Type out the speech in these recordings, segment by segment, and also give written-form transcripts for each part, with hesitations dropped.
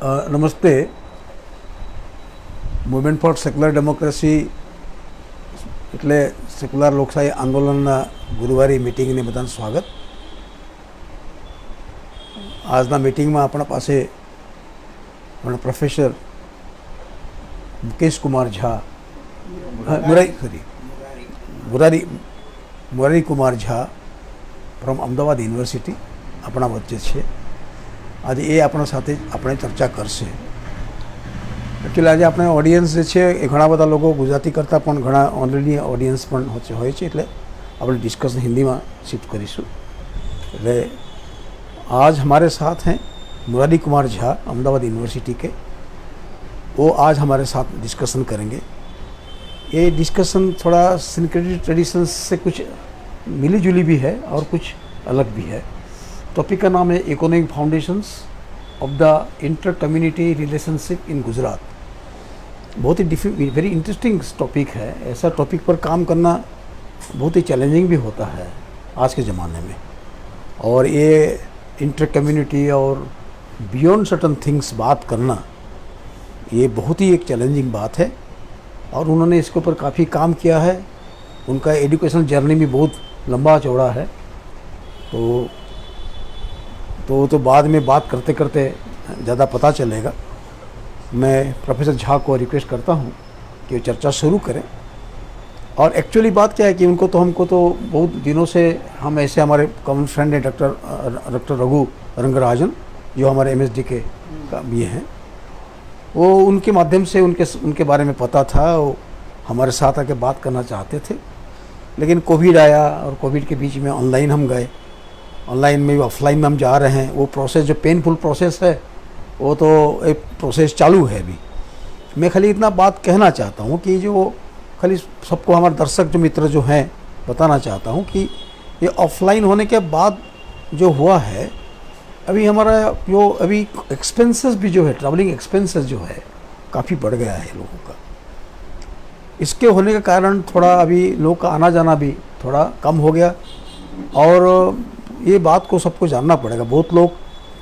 નમસ્તે. Movement four secular democracy એટલે secular લોકશાહી આંદોલનના ગુરુવારે મિટિંગને બધાનું સ્વાગત. આજના મિટિંગમાં આપણા પાસે આપણા professor Mukesh Kumar Jha Murari Kumar Jha from Ahmedabad university આપણા વચ્ચે છે. આજે એ આપણા સાથે આપણે ચર્ચા કરશે. એકચ્યુઅલી આજે આપણે ઓડિયન્સ જે છે એ ઘણા બધા લોકો ગુજરાતી કરતાં પણ ઘણા ઓલરેડી ઓડિયન્સ પણ હોય છે, એટલે આપણે डिस्कशन हिंदी में शिफ्ट करीશું. એટલે आज हमारे साथ हैं मुरारी कुमार झा अहमदाबाद यूनिवर्सिटी के. वो आज हमारे साथ डिस्कशन करेंगे. ये डिस्कशन थोड़ा सिंक्रेटिक ट्रेडिशंस से कुछ मिली जुली भी है और कुछ अलग भी है. टॉपिक का नाम है economic foundations of the inter community relationship in Gujarat. बहुत ही वेरी इंटरेस्टिंग टॉपिक है. ऐसा टॉपिक पर काम करना बहुत ही चैलेंजिंग भी होता है आज के ज़माने में. और ये इंटर कम्युनिटी और बियॉन्ड सर्टन थिंग्स बात करना ये बहुत ही एक चैलेंजिंग बात है. और उन्होंने इसके ऊपर काफ़ी काम किया है. उनका एजुकेशन जर्नी भी बहुत लंबा चौड़ा है. तो बाद में बात करते करते ज़्यादा पता चलेगा. मैं प्रोफेसर झा को रिक्वेस्ट करता हूँ कि वो चर्चा शुरू करें. और एक्चुअली बात क्या है कि हमको तो बहुत दिनों से हम ऐसे हमारे कॉमन फ्रेंड हैं डॉक्टर रघु रंगराजन, जो हमारे MSD के का भी हैं. वो उनके माध्यम से उनके बारे में पता था. वो हमारे साथ आके बात करना चाहते थे, लेकिन कोविड आया और कोविड के बीच में ऑनलाइन हम गए. ऑनलाइन में भी ऑफलाइन में हम जा रहे हैं. वो प्रोसेस जो पेनफुल प्रोसेस है वो तो एक प्रोसेस चालू है अभी. मैं खाली इतना बात कहना चाहता हूँ कि जो खाली सबको हमारे दर्शक जो मित्र जो हैं बताना चाहता हूँ कि ये ऑफलाइन होने के बाद जो हुआ है, अभी हमारा जो अभी एक्सपेंसेस भी जो है, ट्रैवलिंग एक्सपेंसेस जो है काफ़ी बढ़ गया है लोगों का. इसके होने के कारण थोड़ा अभी लोगों का आना जाना भी थोड़ा कम हो गया. और ये बात को सबको जानना पड़ेगा. बहुत लोग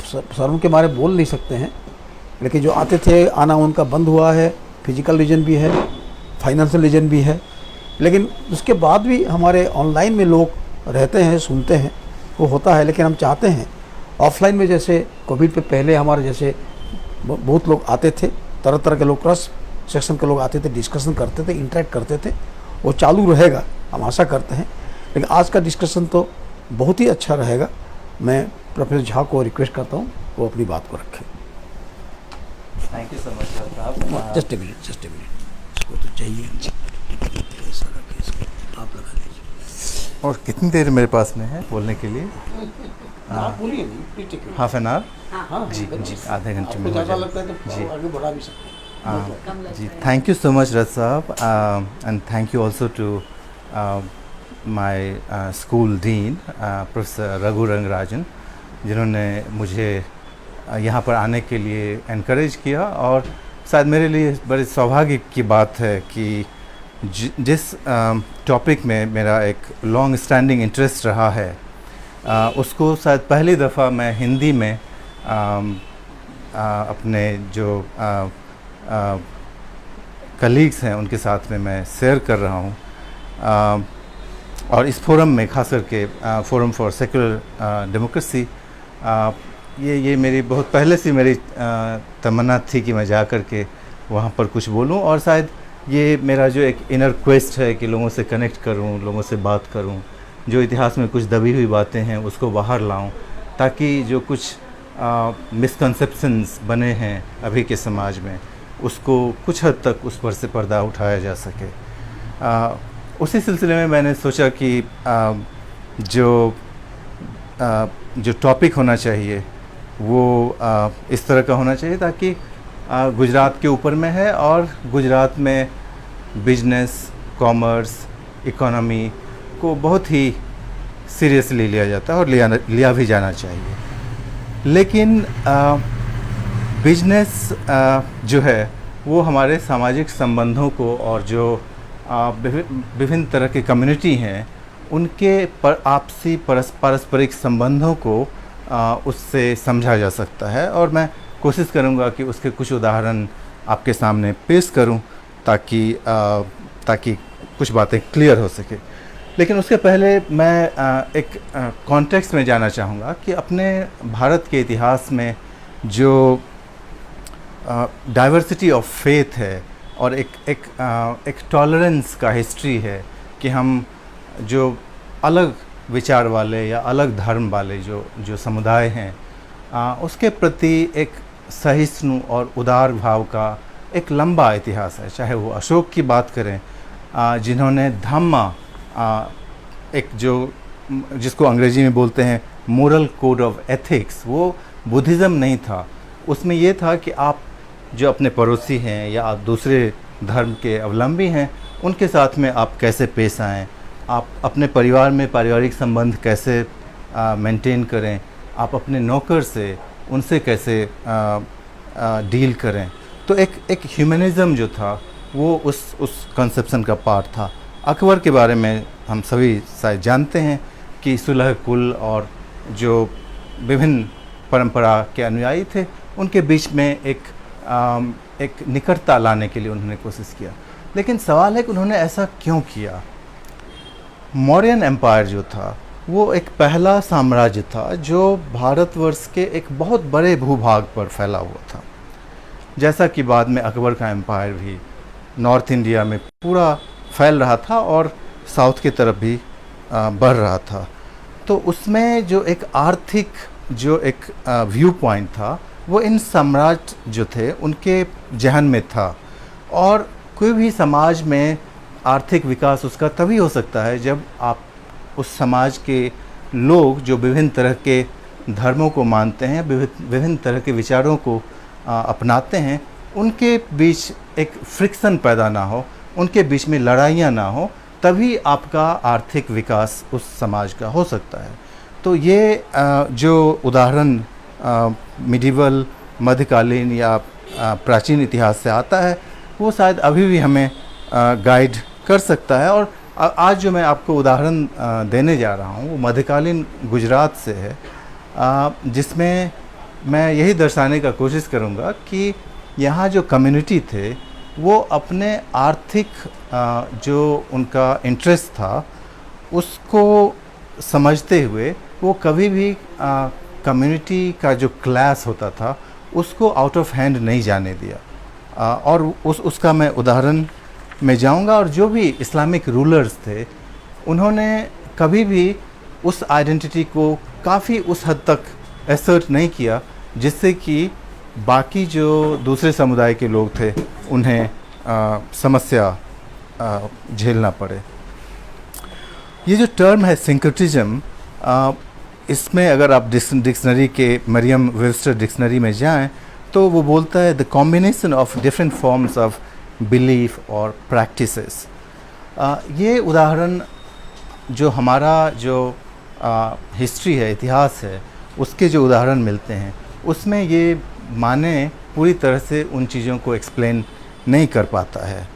शर्म के मारे बोल नहीं सकते हैं, लेकिन जो आते थे आना उनका बंद हुआ है. फिजिकल रीजन भी है, फाइनेंशियल रीजन भी है. लेकिन उसके बाद भी हमारे ऑनलाइन में लोग रहते हैं, सुनते हैं, वो होता है. लेकिन हम चाहते हैं ऑफलाइन में, जैसे कोविड पे पहले हमारे जैसे बहुत लोग आते थे, तरह तरह के लोग, क्रॉस सेक्शन के लोग आते थे, डिस्कशन करते थे, इंटरेक्ट करते थे. वो चालू रहेगा, हम आशा करते हैं. लेकिन आज का डिस्कशन तो बहुत ही अच्छा रहेगा. मैं प्रोफेसर झा को रिक्वेस्ट करता हूँ वो अपनी बात को रखें. थैंक यू सो मच साहब. जस्ट ए मिनट इसको तो चाहिए. ऐसा रखिए इसको, आप लगा लीजिए. और कितनी देर मेरे पास में है बोलने के लिए? आप बोलिए नहीं, हाफ एन आवर. हाँ जी जी, आधे घंटे में आपको हो ज़्यादा जाए. लगता है तो जी. आगे बढ़ा भी सकते हैं. जी, thank you so much Raj साहब. And thank you also to my school dean professor Raghu Rangarajan, जिन्होंने मुझे यहाँ पर आने के लिए एनकरेज किया. और शायद मेरे लिए बड़े सौभाग्य की बात है कि जिस टॉपिक में मेरा एक लॉन्ग स्टैंडिंग इंटरेस्ट रहा है, उसको शायद पहली दफ़ा मैं हिंदी में अपने जो कलीग्स हैं उनके साथ में मैं शेयर कर रहा हूँ. और इस फोरम में खास करके फोरम फॉर सेक्युलर डेमोक्रेसी, ये मेरी बहुत पहले से मेरी तमन्ना थी कि मैं जा कर के वहाँ पर कुछ बोलूँ. और शायद ये मेरा जो एक इनर क्वेस्ट है कि लोगों से कनेक्ट करूँ, लोगों से बात करूँ, जो इतिहास में कुछ दबी हुई बातें हैं उसको बाहर लाऊं, ताकि जो कुछ मिसकंसेप्शंस बने हैं अभी के समाज में, उसको कुछ हद तक उस पर से पर्दा उठाया जा सके. उसी सिलसिले में मैंने सोचा कि जो टॉपिक होना चाहिए वो इस तरह का होना चाहिए ताकि गुजरात के ऊपर में है और गुजरात में बिजनेस, कॉमर्स, इकोनॉमी को बहुत ही सीरियसली लिया जाता है और लिया भी जाना चाहिए. लेकिन बिजनेस जो है वो हमारे सामाजिक संबंधों को और जो विभिन्न तरह की कम्युनिटी हैं उनके आपसी पारस्परिक संबंधों को उससे समझा जा सकता है. और मैं कोशिश करूँगा कि उसके कुछ उदाहरण आपके सामने पेश करूँ ताकि कुछ बातें क्लियर हो सके। लेकिन उसके पहले मैं एक कॉन्टेक्स्ट में जाना चाहूँगा कि अपने भारत के इतिहास में जो डाइवर्सिटी ऑफ फेथ है और एक टॉलरेंस का हिस्ट्री है कि हम जो अलग विचार वाले या अलग धर्म वाले जो समुदाय हैं उसके प्रति एक सहिष्णु और उदार भाव का एक लंबा इतिहास है। चाहे वो अशोक की बात करें जिन्होंने धम्मा एक जिसको अंग्रेजी में बोलते हैं मोरल कोड ऑफ एथिक्स, वो बुद्धिज़्म नहीं था, उसमें ये था कि आप जो अपने पड़ोसी हैं या आप दूसरे धर्म के अवलंबी हैं उनके साथ में आप कैसे पेश आएँ, आप अपने परिवार में पारिवारिक संबंध कैसे मेंटेन करें, आप अपने नौकर से उनसे कैसे डील करें। तो एक ह्यूमनिज़्म जो था वो उस कंसेप्शन का पार्ट था। अकबर के बारे में हम सभी शायद जानते हैं कि सुलह कुल और जो विभिन्न परंपरा के अनुयायी थे उनके बीच में एक निकटता लाने के लिए उन्होंने कोशिश किया। लेकिन सवाल है कि उन्होंने ऐसा क्यों किया। मौर्यन एम्पायर जो था वो एक पहला साम्राज्य था जो भारतवर्ष के एक बहुत बड़े भूभाग पर फैला हुआ था, जैसा कि बाद में अकबर का एम्पायर भी नॉर्थ इंडिया में पूरा फैल रहा था और साउथ की तरफ भी बढ़ रहा था। तो उसमें जो एक आर्थिक जो एक व्यू पॉइंट था वो इन साम्राज्य जो थे उनके जहन में था। और कोई भी समाज में आर्थिक विकास उसका तभी हो सकता है जब आप उस समाज के लोग जो विभिन्न तरह के धर्मों को मानते हैं, विभिन्न तरह के विचारों को अपनाते हैं, उनके बीच एक फ्रिक्शन पैदा ना हो, उनके बीच में लड़ाइयाँ ना हो, तभी आपका आर्थिक विकास उस समाज का हो सकता है। तो ये जो उदाहरण मिडिवल मध्यकालीन या प्राचीन इतिहास से आता है वो शायद अभी भी हमें गाइड कर सकता है। और आज जो मैं आपको उदाहरण देने जा रहा हूँ वो मध्यकालीन गुजरात से है, जिसमें मैं यही दर्शाने का कोशिश करूँगा कि यहाँ जो कम्युनिटी थे वो अपने आर्थिक जो उनका इंटरेस्ट था उसको समझते हुए वो कभी भी कम्युनिटी का जो क्लास होता था उसको आउट ऑफ हैंड नहीं जाने दिया। और उसका मैं उदाहरण में जाऊंगा। और जो भी इस्लामिक रूलर्स थे उन्होंने कभी भी उस आइडेंटिटी को काफ़ी उस हद तक एसर्ट नहीं किया जिससे कि बाकी जो दूसरे समुदाय के लोग थे उन्हें समस्या झेलना पड़े। ये जो टर्म है सिंक्रटिज्म, इसमें अगर आप डिक्शनरी के मरियम वेबस्टर डिक्शनरी में जाएं तो वो बोलता है the combination of different forms of belief और प्रैक्टिसेस। ये उदाहरण जो हमारा जो हिस्ट्री है, इतिहास है, उसके जो उदाहरण मिलते हैं उसमें ये माने पूरी तरह से उन चीज़ों को एक्सप्लेन नहीं कर पाता है।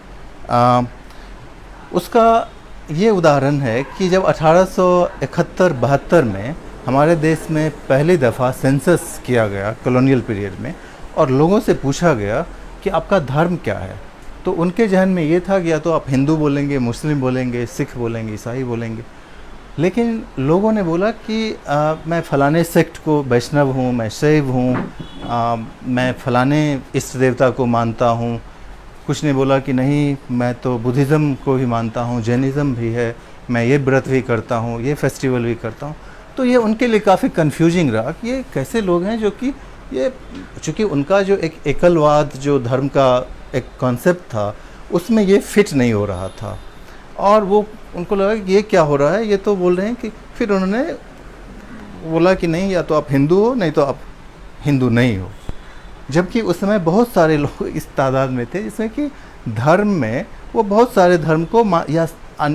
उसका ये उदाहरण है कि जब 1871-72 में हमारे देश में पहली दफ़ा सेंसस किया गया कॉलोनियल पीरियड में और लोगों से पूछा गया कि आपका धर्म क्या है, तो उनके जहन में ये था कि या तो आप हिंदू बोलेंगे, मुस्लिम बोलेंगे, सिख बोलेंगे, ईसाई बोलेंगे। लेकिन लोगों ने बोला कि मैं फ़लाने सेक्ट को वैष्णव हूँ, मैं शैव हूँ, मैं फ़लाने इष्ट देवता को मानता हूँ। कुछ ने बोला कि नहीं, मैं तो बुद्धिज़्म को भी मानता हूँ, जैनिज़्म भी है, मैं ये व्रत भी करता हूँ, ये फेस्टिवल भी करता हूँ। तो ये उनके लिए काफ़ी कन्फ्यूजिंग रहा कि ये कैसे लोग हैं जो कि ये, चूँकि उनका जो एक एकलवाद जो धर्म का एक कॉन्सेप्ट था उसमें ये फिट नहीं हो रहा था। और वो उनको लगा कि ये क्या हो रहा है, ये तो बोल रहे हैं कि, फिर उन्होंने बोला कि नहीं, या तो आप हिंदू हो, नहीं तो आप हिंदू नहीं हो। जबकि उस समय बहुत सारे लोग इस तादाद में थे जिसमें कि धर्म में वो बहुत सारे धर्म को या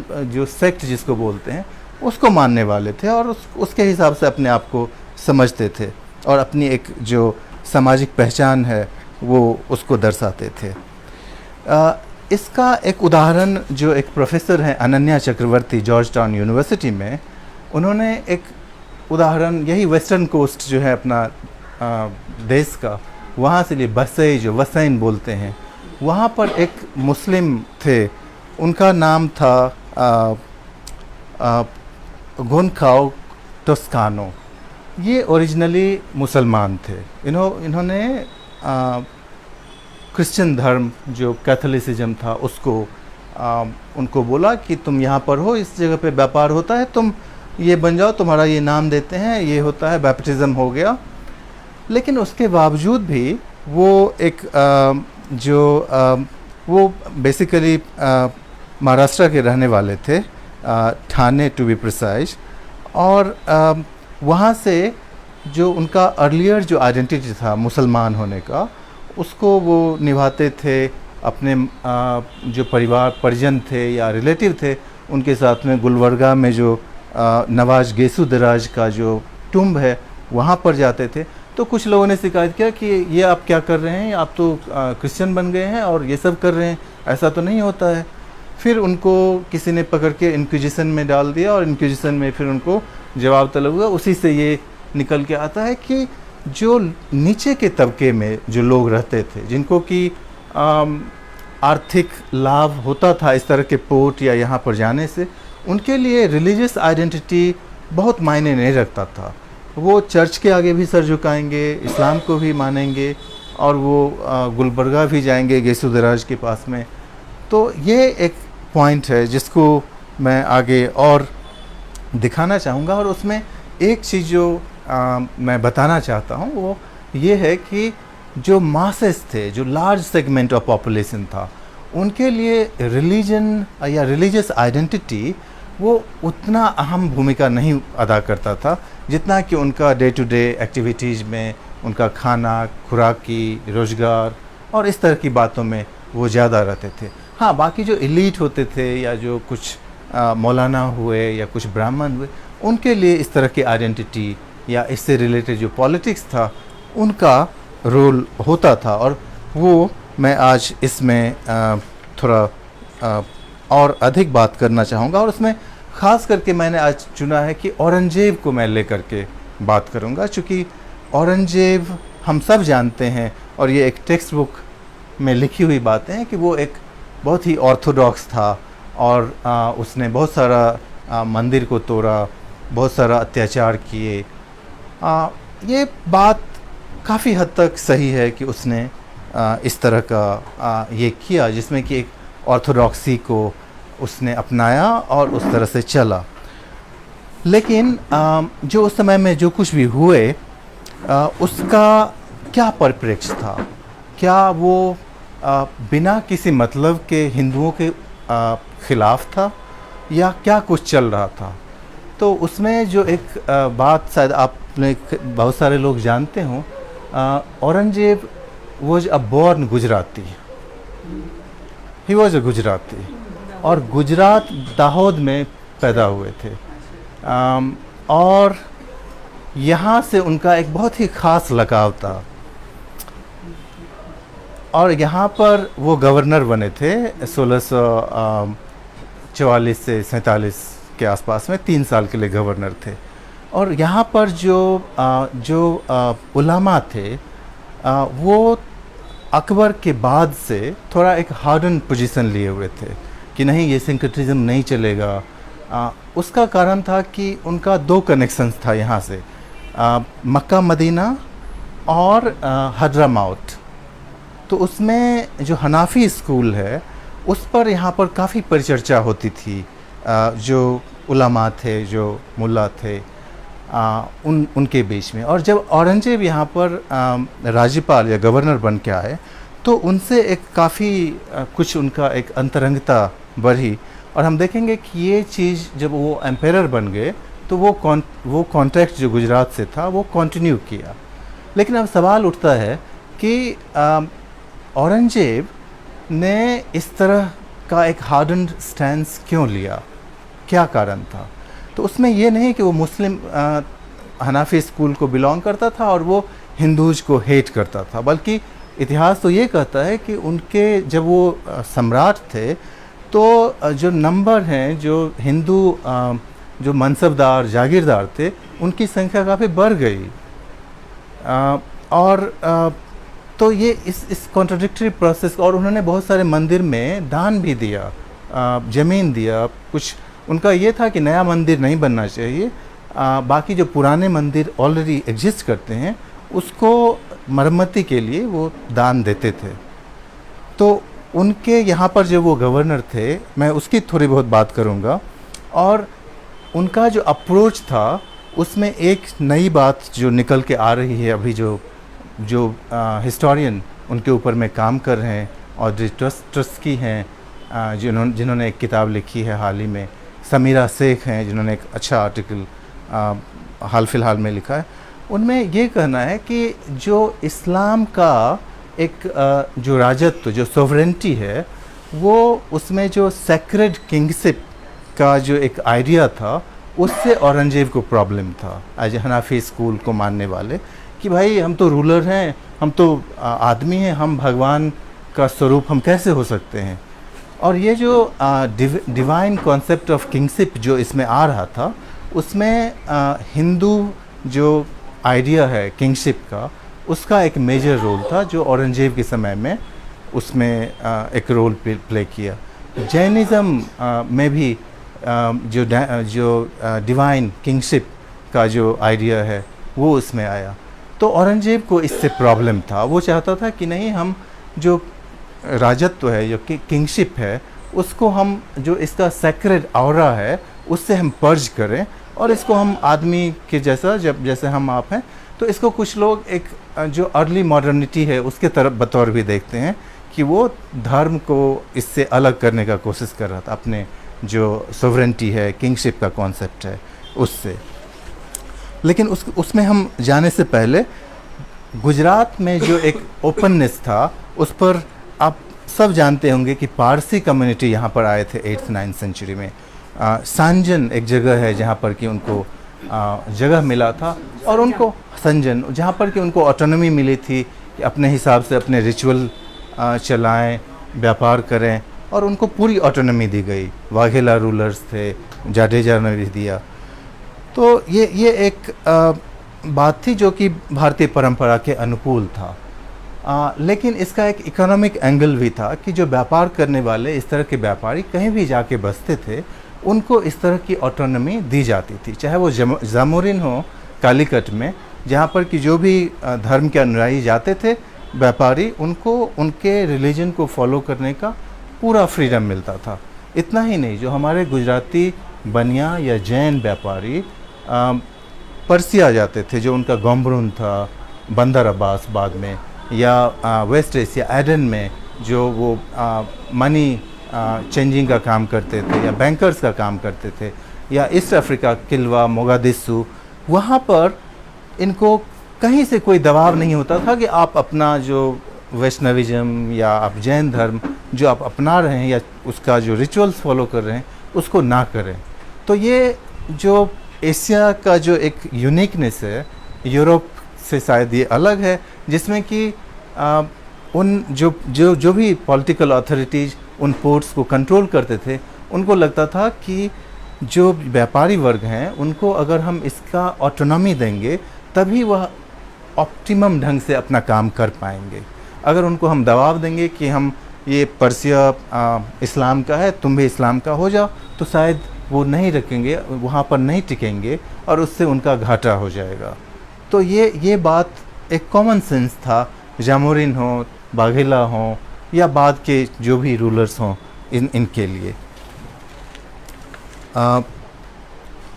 जो सेक्ट जिसको बोलते हैं उसको मानने वाले थे और उसके हिसाब से अपने आप को समझते थे और अपनी एक जो सामाजिक पहचान है वो उसको दर्शाते थे। इसका एक उदाहरण जो एक प्रोफेसर हैं अनन्या चक्रवर्ती जॉर्ज टाउन यूनिवर्सिटी में, उन्होंने एक उदाहरण यही वेस्टर्न कोस्ट जो है अपना देश का, वहाँ से लिए बसई जो वसैन बोलते हैं, वहाँ पर एक मुस्लिम थे, उनका नाम था गोनखाओ टोस्कानो। ये ओरिजिनली मुसलमान थे। इन्होंने क्रिश्चियन धर्म जो कैथोलिसिज्म था उसको उनको बोला कि तुम यहाँ पर हो, इस जगह पे व्यापार होता है, तुम ये बन जाओ, तुम्हारा ये नाम देते हैं, ये होता है, बैप्टिज़्म हो गया। लेकिन उसके बावजूद भी वो एक वो बेसिकली महाराष्ट्र के रहने वाले थे, ठाणे टू बी प्रिसाइज। और वहाँ से जो उनका अर्लियर जो आइडेंटिटी था मुसलमान होने का, उसको वो निभाते थे। अपने जो परिजन थे या रिलेटिव थे उनके साथ में गुलबर्गा में जो नवाज गेसुदराज का जो टुम्ब है वहाँ पर जाते थे। तो कुछ लोगों ने शिकायत किया कि ये आप क्या कर रहे हैं, आप तो क्रिश्चियन बन गए हैं और ये सब कर रहे हैं, ऐसा तो नहीं होता है। फिर उनको किसी ने पकड़ के इंक्विजिशन में डाल दिया और इंक्विजिशन में फिर उनको जवाब तलब हुआ। उसी से ये निकल के आता है कि जो नीचे के तबके में जो लोग रहते थे, जिनको कि आर्थिक लाभ होता था इस तरह के पोर्ट या यहाँ पर जाने से, उनके लिए रिलीजियस आइडेंटिटी बहुत मायने नहीं रखता था। वो चर्च के आगे भी सर झुकाएंगे, इस्लाम को भी मानेंगे और वो गुलबर्गा भी जाएंगे गेसुदराज के पास में। तो ये एक पॉइंट है जिसको मैं आगे और दिखाना चाहूँगा। और उसमें एक चीज़ जो मैं बताना चाहता हूँ वो ये है कि जो मासेस थे, जो लार्ज सेगमेंट ऑफ पॉपुलेशन था, उनके लिए रिलीजन या रिलीजियस आइडेंटिटी वो उतना अहम भूमिका नहीं अदा करता था जितना कि उनका डे टू डे एक्टिविटीज़ में, उनका खाना, खुराकी, रोज़गार और इस तरह की बातों में वो ज़्यादा रहते थे। हाँ, बाकी जो एलीट होते थे या जो कुछ मौलाना हुए या कुछ ब्राह्मण हुए, उनके लिए इस तरह की आइडेंटिटी या इससे रिलेटेड जो पॉलिटिक्स था उनका रोल होता था। और वो मैं आज इसमें थोड़ा और अधिक बात करना चाहूँगा। और उसमें ख़ास करके मैंने आज चुना है कि औरंगज़ेब को मैं लेकर के बात करूँगा, चूँकि औरंगज़ेब हम सब जानते हैं और ये एक टेक्स्ट बुक में लिखी हुई बातें हैं कि वो एक बहुत ही ऑर्थोडॉक्स था और उसने बहुत सारा मंदिर को तोड़ा, बहुत सारा अत्याचार किए। ये बात काफ़ी हद तक सही है कि उसने इस तरह का ये किया जिसमें कि एक ऑर्थोडॉक्सी को उसने अपनाया और उस तरह से चला। लेकिन जो उस समय में जो कुछ भी हुए उसका क्या परिप्रेक्ष्य था, क्या वो बिना किसी मतलब के हिंदुओं के ख़िलाफ़ था या क्या कुछ चल रहा था। तो उसमें जो एक बात शायद आपने बहुत सारे लोग जानते हों, Aurangzeb was a born Gujarati, he was a Gujarati, और गुजरात दाहोद में पैदा हुए थे। और यहाँ से उनका एक बहुत ही ख़ास लगाव था और यहाँ पर वो गवर्नर बने थे 1644 से 47 के आसपास में, 3 साल के लिए गवर्नर थे। और यहाँ पर जो उलमा थे वो अकबर के बाद से थोड़ा एक हार्डन पोजीशन लिए हुए थे कि नहीं, ये सिंक्रेटिज्म नहीं चलेगा। उसका कारण था कि उनका 2 कनेक्शंस था यहाँ से, मक्का मदीना और हड्रामाउट। तो उसमें जो हनाफी स्कूल है उस पर यहाँ पर काफ़ी परिचर्चा होती थी। जो उलमा थे, जो मुल्ला थे, उनके बीच में। और जब औरंगज़ेब यहाँ पर राज्यपाल या गवर्नर बन के आए तो उनसे एक काफ़ी कुछ उनका एक अंतरंगता बढ़ी। और हम देखेंगे कि ये चीज़ जब वो एम्पायर बन गए तो वो कॉन्ट्रैक्ट जो गुजरात से था वो कंटिन्यू किया। लेकिन अब सवाल उठता है कि औरंगज़ेब ने इस तरह का एक हार्डन स्टैंस क्यों लिया, क्या कारण था। तो उसमें ये नहीं कि वो मुस्लिम हनाफी स्कूल को बिलोंग करता था और वो हिंदूज को हेट करता था, बल्कि इतिहास तो ये कहता है कि उनके जब वो सम्राट थे तो जो नंबर हैं, जो हिंदू जो मनसबदार जागीरदार थे, उनकी संख्या काफ़ी बढ़ गई। और तो ये इस कॉन्ट्राडिक्टरी प्रोसेस, और उन्होंने बहुत सारे मंदिर में दान भी दिया, ज़मीन दिया। कुछ उनका ये था कि नया मंदिर नहीं बनना चाहिए, बाकी जो पुराने मंदिर ऑलरेडी एग्जिस्ट करते हैं उसको मरम्मती के लिए वो दान देते थे। तो उनके यहाँ पर जो वो गवर्नर थे, मैं उसकी थोड़ी बहुत बात करूँगा। और उनका जो अप्रोच था उसमें एक नई बात जो निकल के आ रही है अभी, जो हिस्टोरियन उनके ऊपर में काम कर रहे हैं और जो ट्रस्की हैं, जिन्होंने एक किताब लिखी है हाल ही में, समीरा शेख हैं जिन्होंने एक अच्छा आर्टिकल हाल फिलहाल में लिखा है। उनमें ये कहना है कि जो इस्लाम का एक जो राजत्व, जो सोवरेंटी है, वो उसमें जो सेक्रेड किंगशिप का जो एक आइडिया था उससे औरंगजेब को प्रॉब्लम था, एज हनाफी स्कूल को मानने वाले, कि भाई हम तो रूलर हैं, हम तो आदमी हैं, हम भगवान का स्वरूप हम कैसे हो सकते हैं। और ये जो डिवाइन कॉन्सेप्ट ऑफ किंगशिप जो इसमें आ रहा था, उसमें हिंदू जो आइडिया है किंगशिप का, उसका एक मेजर रोल था जो औरंगजेब के समय में उसमें एक रोल प्ले किया। जैनिज़्म में भी जो डिवाइन किंगशिप का जो आइडिया है वो उसमें आया। तो औरंगजेब को इससे प्रॉब्लम था, वो चाहता था कि नहीं, हम जो राजत्व है, जो किंगशिप है, उसको हम, जो इसका सेक्रेड ऑरा है, उससे हम पर्ज करें और इसको हम आदमी के जैसा, जैसे हम आप हैं, तो इसको कुछ लोग एक जो अर्ली मॉडर्निटी है उसके तरफ बतौर भी देखते हैं कि वो धर्म को इससे अलग करने का कोशिश कर रहा था, अपने जो सोवरेंटी है, किंगशिप का कॉन्सेप्ट है उससे। लेकिन उसमें हम जाने से पहले गुजरात में जो एक ओपननेस था उस पर आप सब जानते होंगे कि पारसी कम्युनिटी यहाँ पर आए थे 8th-9th सेंचुरी में। सांजन एक जगह है जहाँ पर कि उनको जगह मिला था, और उनको संजन, जहाँ पर कि उनको ऑटोनॉमी मिली थी कि अपने हिसाब से अपने रिचुअल चलाएं, व्यापार करें, और उनको पूरी ऑटोनॉमी दी गई। वाघेला रूलर्स थे, जाडेजा ने भी दिया। तो ये एक बात थी जो कि भारतीय परंपरा के अनुकूल था। लेकिन इसका एक इकोनॉमिक एंगल भी था कि जो व्यापार करने वाले, इस तरह के व्यापारी कहीं भी जाके बसते थे, उनको इस तरह की ऑटोनॉमी दी जाती थी। चाहे वो जामोरिन हो कालीकट में, जहाँ पर कि जो भी धर्म के अनुयायी जाते थे व्यापारी, उनको उनके रिलीजन को फॉलो करने का पूरा फ्रीडम मिलता था। इतना ही नहीं, जो हमारे गुजराती बनिया या जैन व्यापारी पर्सिया जाते थे, जो उनका गोम्बरुन था, बंदर अब्बास बाद में, या वेस्ट एशिया एडन में जो वो मनी चेंजिंग का काम करते थे, या बैंकर्स का काम करते थे, या ईस्ट अफ्रीका, किल्वा, मोगादिशु, वहाँ पर इनको कहीं से कोई दबाव नहीं होता था कि आप अपना जो वैष्णविज्म या आप जैन धर्म जो आप अपना रहे हैं या उसका जो रिचुअल्स फॉलो कर रहे हैं उसको ना करें। तो ये जो एशिया का जो एक यूनिकनेस है, यूरोप से शायद ये अलग है, जिसमें कि उन जो भी पॉलिटिकल अथॉरिटीज़ उन पोर्ट्स को कंट्रोल करते थे, उनको लगता था कि जो व्यापारी वर्ग हैं उनको अगर हम इसका ऑटोनॉमी देंगे तभी वह ऑप्टिमम ढंग से अपना काम कर पाएंगे। अगर उनको हम दबाव देंगे कि हम ये पर्सिया इस्लाम का है, तुम भी इस्लाम का हो जाओ, तो शायद वो नहीं रखेंगे, वहाँ पर नहीं टिकेंगे और उससे उनका घाटा हो जाएगा। तो ये बात एक कॉमन सेंस था, जामोरिन हो, बाघेला हो, या बाद के जो भी रूलर्स हों, इनके लिए।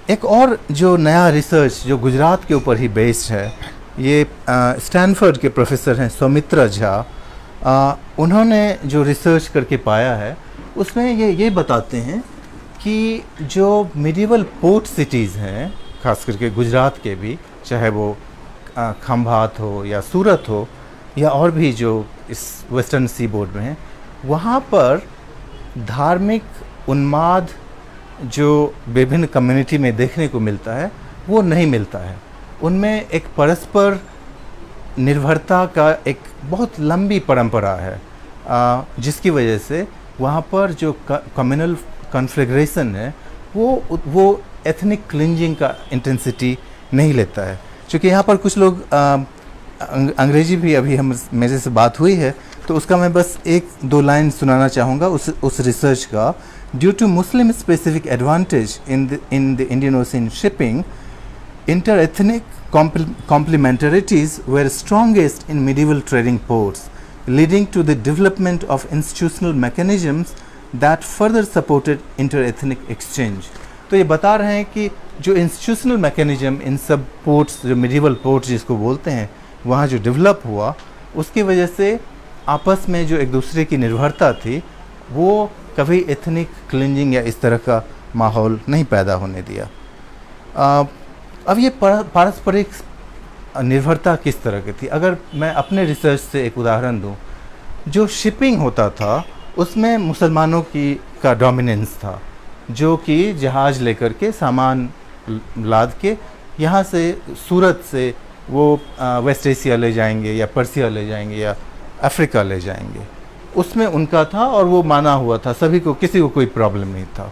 एक और जो नया रिसर्च जो गुजरात के ऊपर ही बेस्ड है, ये स्टैनफोर्ड के प्रोफेसर हैं सौमित्रा झा, उन्होंने जो रिसर्च करके पाया है उसमें ये बताते हैं कि जो मिडिवल पोर्ट सिटीज़ हैं, खास करके गुजरात के भी, चाहे वो खंभात हो या सूरत हो या और भी जो इस वेस्टर्न सी बोर्ड में हैं, वहाँ पर धार्मिक उन्माद जो विभिन्न कम्युनिटी में देखने को मिलता है वो नहीं मिलता है। उनमें एक परस्पर निर्भरता का एक बहुत लंबी परंपरा है, जिसकी वजह से वहाँ पर जो कम्युनल कॉन्फ़िगरेशन है वो एथनिक क्लिंजिंग का इंटेंसिटी नहीं लेता है। क्योंकि यहाँ पर कुछ लोग अंग्रेजी भी अभी हम मेरे से बात हुई है, तो उसका मैं बस एक दो लाइन सुनाना चाहूँगा उस रिसर्च का। Due to Muslim specific advantage in the Indian Ocean shipping, inter-ethnic complementarities were strongest in medieval trading ports, leading to the development of institutional mechanisms that further supported inter-ethnic exchange। तो ये बता रहे हैं कि जो institutional mechanism in सब ports, जो medieval ports जिसको बोलते हैं, वहाँ जो डेवलप हुआ, उसकी वजह से आपस में जो एक दूसरे की निर्भरता थी वो कभी एथनिक क्लिंजिंग या इस तरह का माहौल नहीं पैदा होने दिया। अब ये पारस्परिक निर्भरता किस तरह की थी? अगर मैं अपने रिसर्च से एक उदाहरण दूं, जो शिपिंग होता था उसमें मुसलमानों का डोमिनेंस था, जो कि जहाज़ लेकर के सामान लाद के यहाँ से सूरत से वो वेस्ट एशिया ले जाएंगे या पर्सिया ले जाएंगे या अफ्रीका ले जाएंगे, उसमें उनका था और वो माना हुआ था, सभी को, किसी को कोई प्रॉब्लम नहीं था।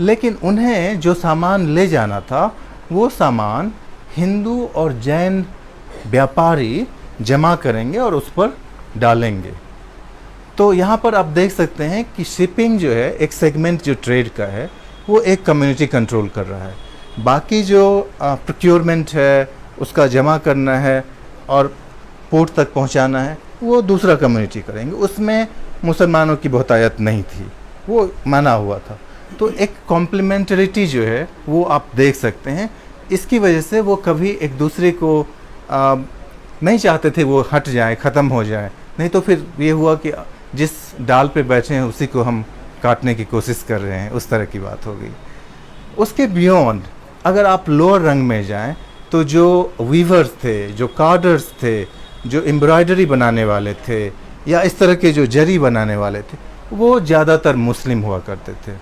लेकिन उन्हें जो सामान ले जाना था वो सामान हिंदू और जैन व्यापारी जमा करेंगे और उस पर डालेंगे। तो यहाँ पर आप देख सकते हैं कि शिपिंग जो है, एक सेगमेंट जो ट्रेड का है, वो एक कम्युनिटी कंट्रोल कर रहा है। बाकी जो प्रोक्योरमेंट है, उसका जमा करना है और पोर्ट तक पहुँचाना है, वो दूसरा कम्युनिटी करेंगे। उसमें मुसलमानों की बहुतायत नहीं थी, वो माना हुआ था। तो एक कॉम्प्लीमेंटरिटी जो है वो आप देख सकते हैं। इसकी वजह से वो कभी एक दूसरे को नहीं चाहते थे वो हट जाए, ख़त्म हो जाए। नहीं तो फिर ये हुआ कि जिस डाल पे बैठे हैं उसी को हम काटने की कोशिश कर रहे हैं, उस तरह की बात हो गई। उसके बियॉन्ड अगर आप लोअर रंग में जाएं तो जो वीवर्स थे, जो कार्डर्स थे, जो एम्ब्रॉयडरी बनाने वाले थे या इस तरह के जो जरी बनाने वाले थे, वो ज़्यादातर मुस्लिम हुआ करते थे।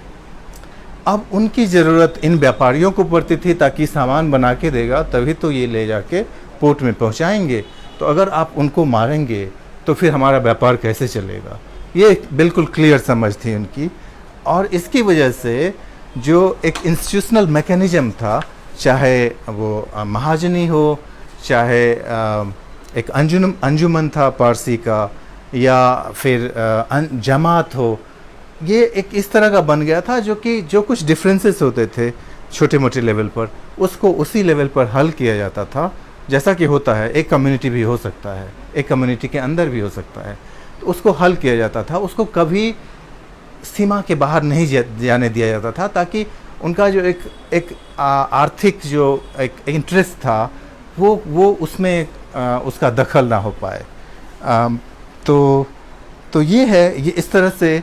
अब उनकी ज़रूरत इन व्यापारियों को पड़ती थी, ताकि सामान बना के देगा तभी तो ये ले जाके पोर्ट में पहुंचाएंगे। तो अगर आप उनको मारेंगे तो फिर हमारा व्यापार कैसे चलेगा? ये बिल्कुल क्लियर समझ थी उनकी। और इसकी वजह से जो एक इंस्टीट्यूशनल मैकेनिज्म था, चाहे वो महाजनी हो, चाहे एक अंजुमन था पारसी का, या फिर जमात हो, ये एक इस तरह का बन गया था जो कुछ डिफरेंसेस होते थे छोटे मोटे लेवल पर, उसको उसी लेवल पर हल किया जाता था। जैसा कि होता है, एक कम्युनिटी भी हो सकता है, एक कम्युनिटी के अंदर भी हो सकता है, तो उसको हल किया जाता था। उसको कभी सीमा के बाहर नहीं जाने दिया जाता था, ताकि उनका जो एक आर्थिक जो एक इंटरेस्ट था वो उसमें उसका दखल ना हो पाए। तो ये है, ये इस तरह से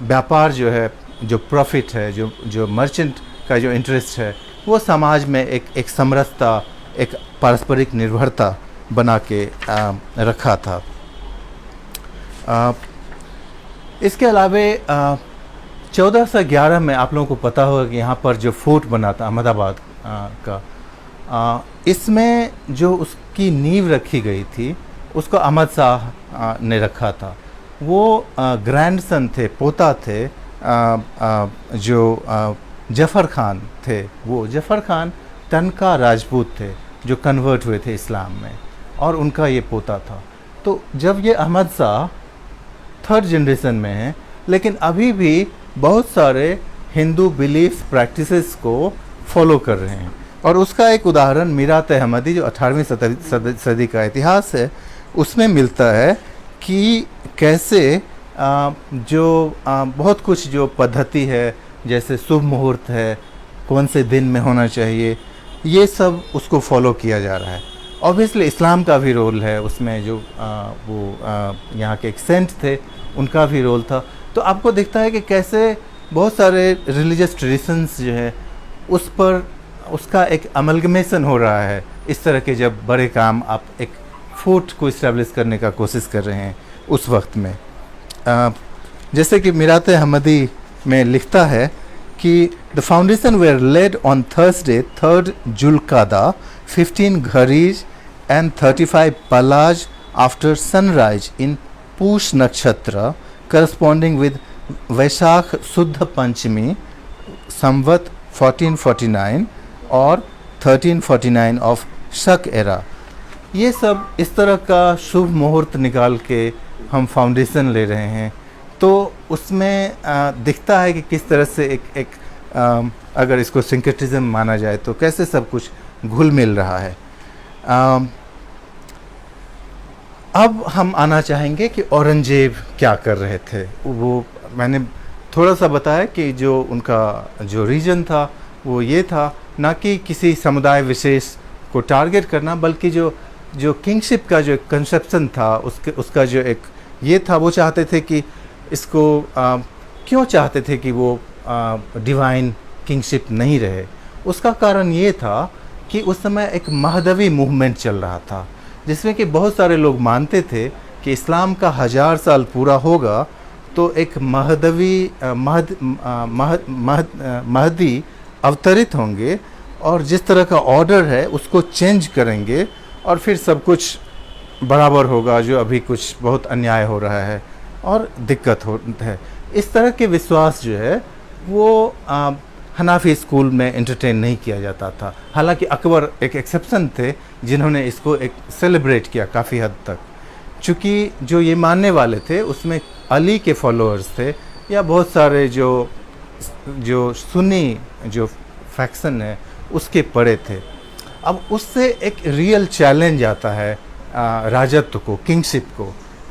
व्यापार जो है, जो प्रॉफिट है, जो मर्चेंट का जो इंटरेस्ट है, वो समाज में एक समरसता, एक पारस्परिक निर्भरता बना के रखा था। इसके अलावे 1411 में आप लोगों को पता होगा कि यहाँ पर जो फोर्ट बना था अहमदाबाद का, इसमें जो उसकी नींव रखी गई थी उसको अहमद शाह ने रखा था। वो ग्रैंडसन थे, पोता थे जो जफ़र खान थे। वो जफ़र खान तनका राजपूत थे जो कन्वर्ट हुए थे इस्लाम में, और उनका ये पोता था। तो जब ये अहमद शाह थर्ड जनरेशन में हैं, लेकिन अभी भी बहुत सारे हिंदू बिलीफ प्रैक्टिसेस को फॉलो कर रहे हैं। और उसका एक उदाहरण मीरात अहमदी, जो 18वीं सदी का इतिहास है, उसमें मिलता है कि कैसे बहुत कुछ जो पद्धति है, जैसे शुभ मुहूर्त है, कौन से दिन में होना चाहिए, ये सब उसको फॉलो किया जा रहा है। ऑब्वियसली इस्लाम का भी रोल है उसमें, जो यहाँ के एक सेंट थे उनका भी रोल था। तो आपको दिखता है कि कैसे बहुत सारे रिलीजियस ट्रेडिशंस जो है उस पर उसका एक अमलगमेशन हो रहा है। इस तरह के जब बड़े काम आप एक फोर्ट को इस्टेब्लिश करने का कोशिश कर रहे हैं उस वक्त में, जैसे कि मीरात अहमदी में लिखता है कि the foundation were laid on Thursday 3rd जुल्कादा 15 घरीज एंड 35 पलाज after sunrise in Push nakshatra corresponding with वैशाख शुद्ध पंचमी संवत 1449 और 1349 ऑफ शक एरा। ये सब इस तरह का शुभ मुहूर्त निकाल के हम फाउंडेशन ले रहे हैं, तो उसमें दिखता है कि किस तरह से अगर इसको सिंक्रेटिज्म माना जाए तो कैसे सब कुछ घुल मिल रहा है। अब हम आना चाहेंगे कि औरंगजेब क्या कर रहे थे। वो मैंने थोड़ा सा बताया कि जो उनका जो रीजन था वो ये था, ना कि किसी समुदाय विशेष को टारगेट करना, बल्कि जो किंगशिप का जो कंसेप्शन था उसका जो एक ये था, वो चाहते थे कि इसको क्यों चाहते थे कि वो डिवाइन किंगशिप नहीं रहे। उसका कारण ये था कि उस समय एक महदवी मूवमेंट चल रहा था, जिसमें कि बहुत सारे लोग मानते थे कि इस्लाम का 1000 साल पूरा होगा तो एक महदी अवतरित होंगे और जिस तरह का ऑर्डर है उसको चेंज करेंगे और फिर सब कुछ बराबर होगा, जो अभी कुछ बहुत अन्याय हो रहा है और दिक्कत हो है। इस तरह के विश्वास जो है वो हनाफी स्कूल में एंटरटेन नहीं किया जाता था। हालांकि अकबर एक एक्सेप्शन थे जिन्होंने इसको एक सेलिब्रेट किया काफ़ी हद तक, चूँकि जो ये मानने वाले थे उसमें अली के फॉलोअर्स थे या बहुत सारे जो सुन्नी जो फैक्शन है उसके पड़े थे। अब उससे एक रियल चैलेंज आता है राजत्व को, किंगशिप को,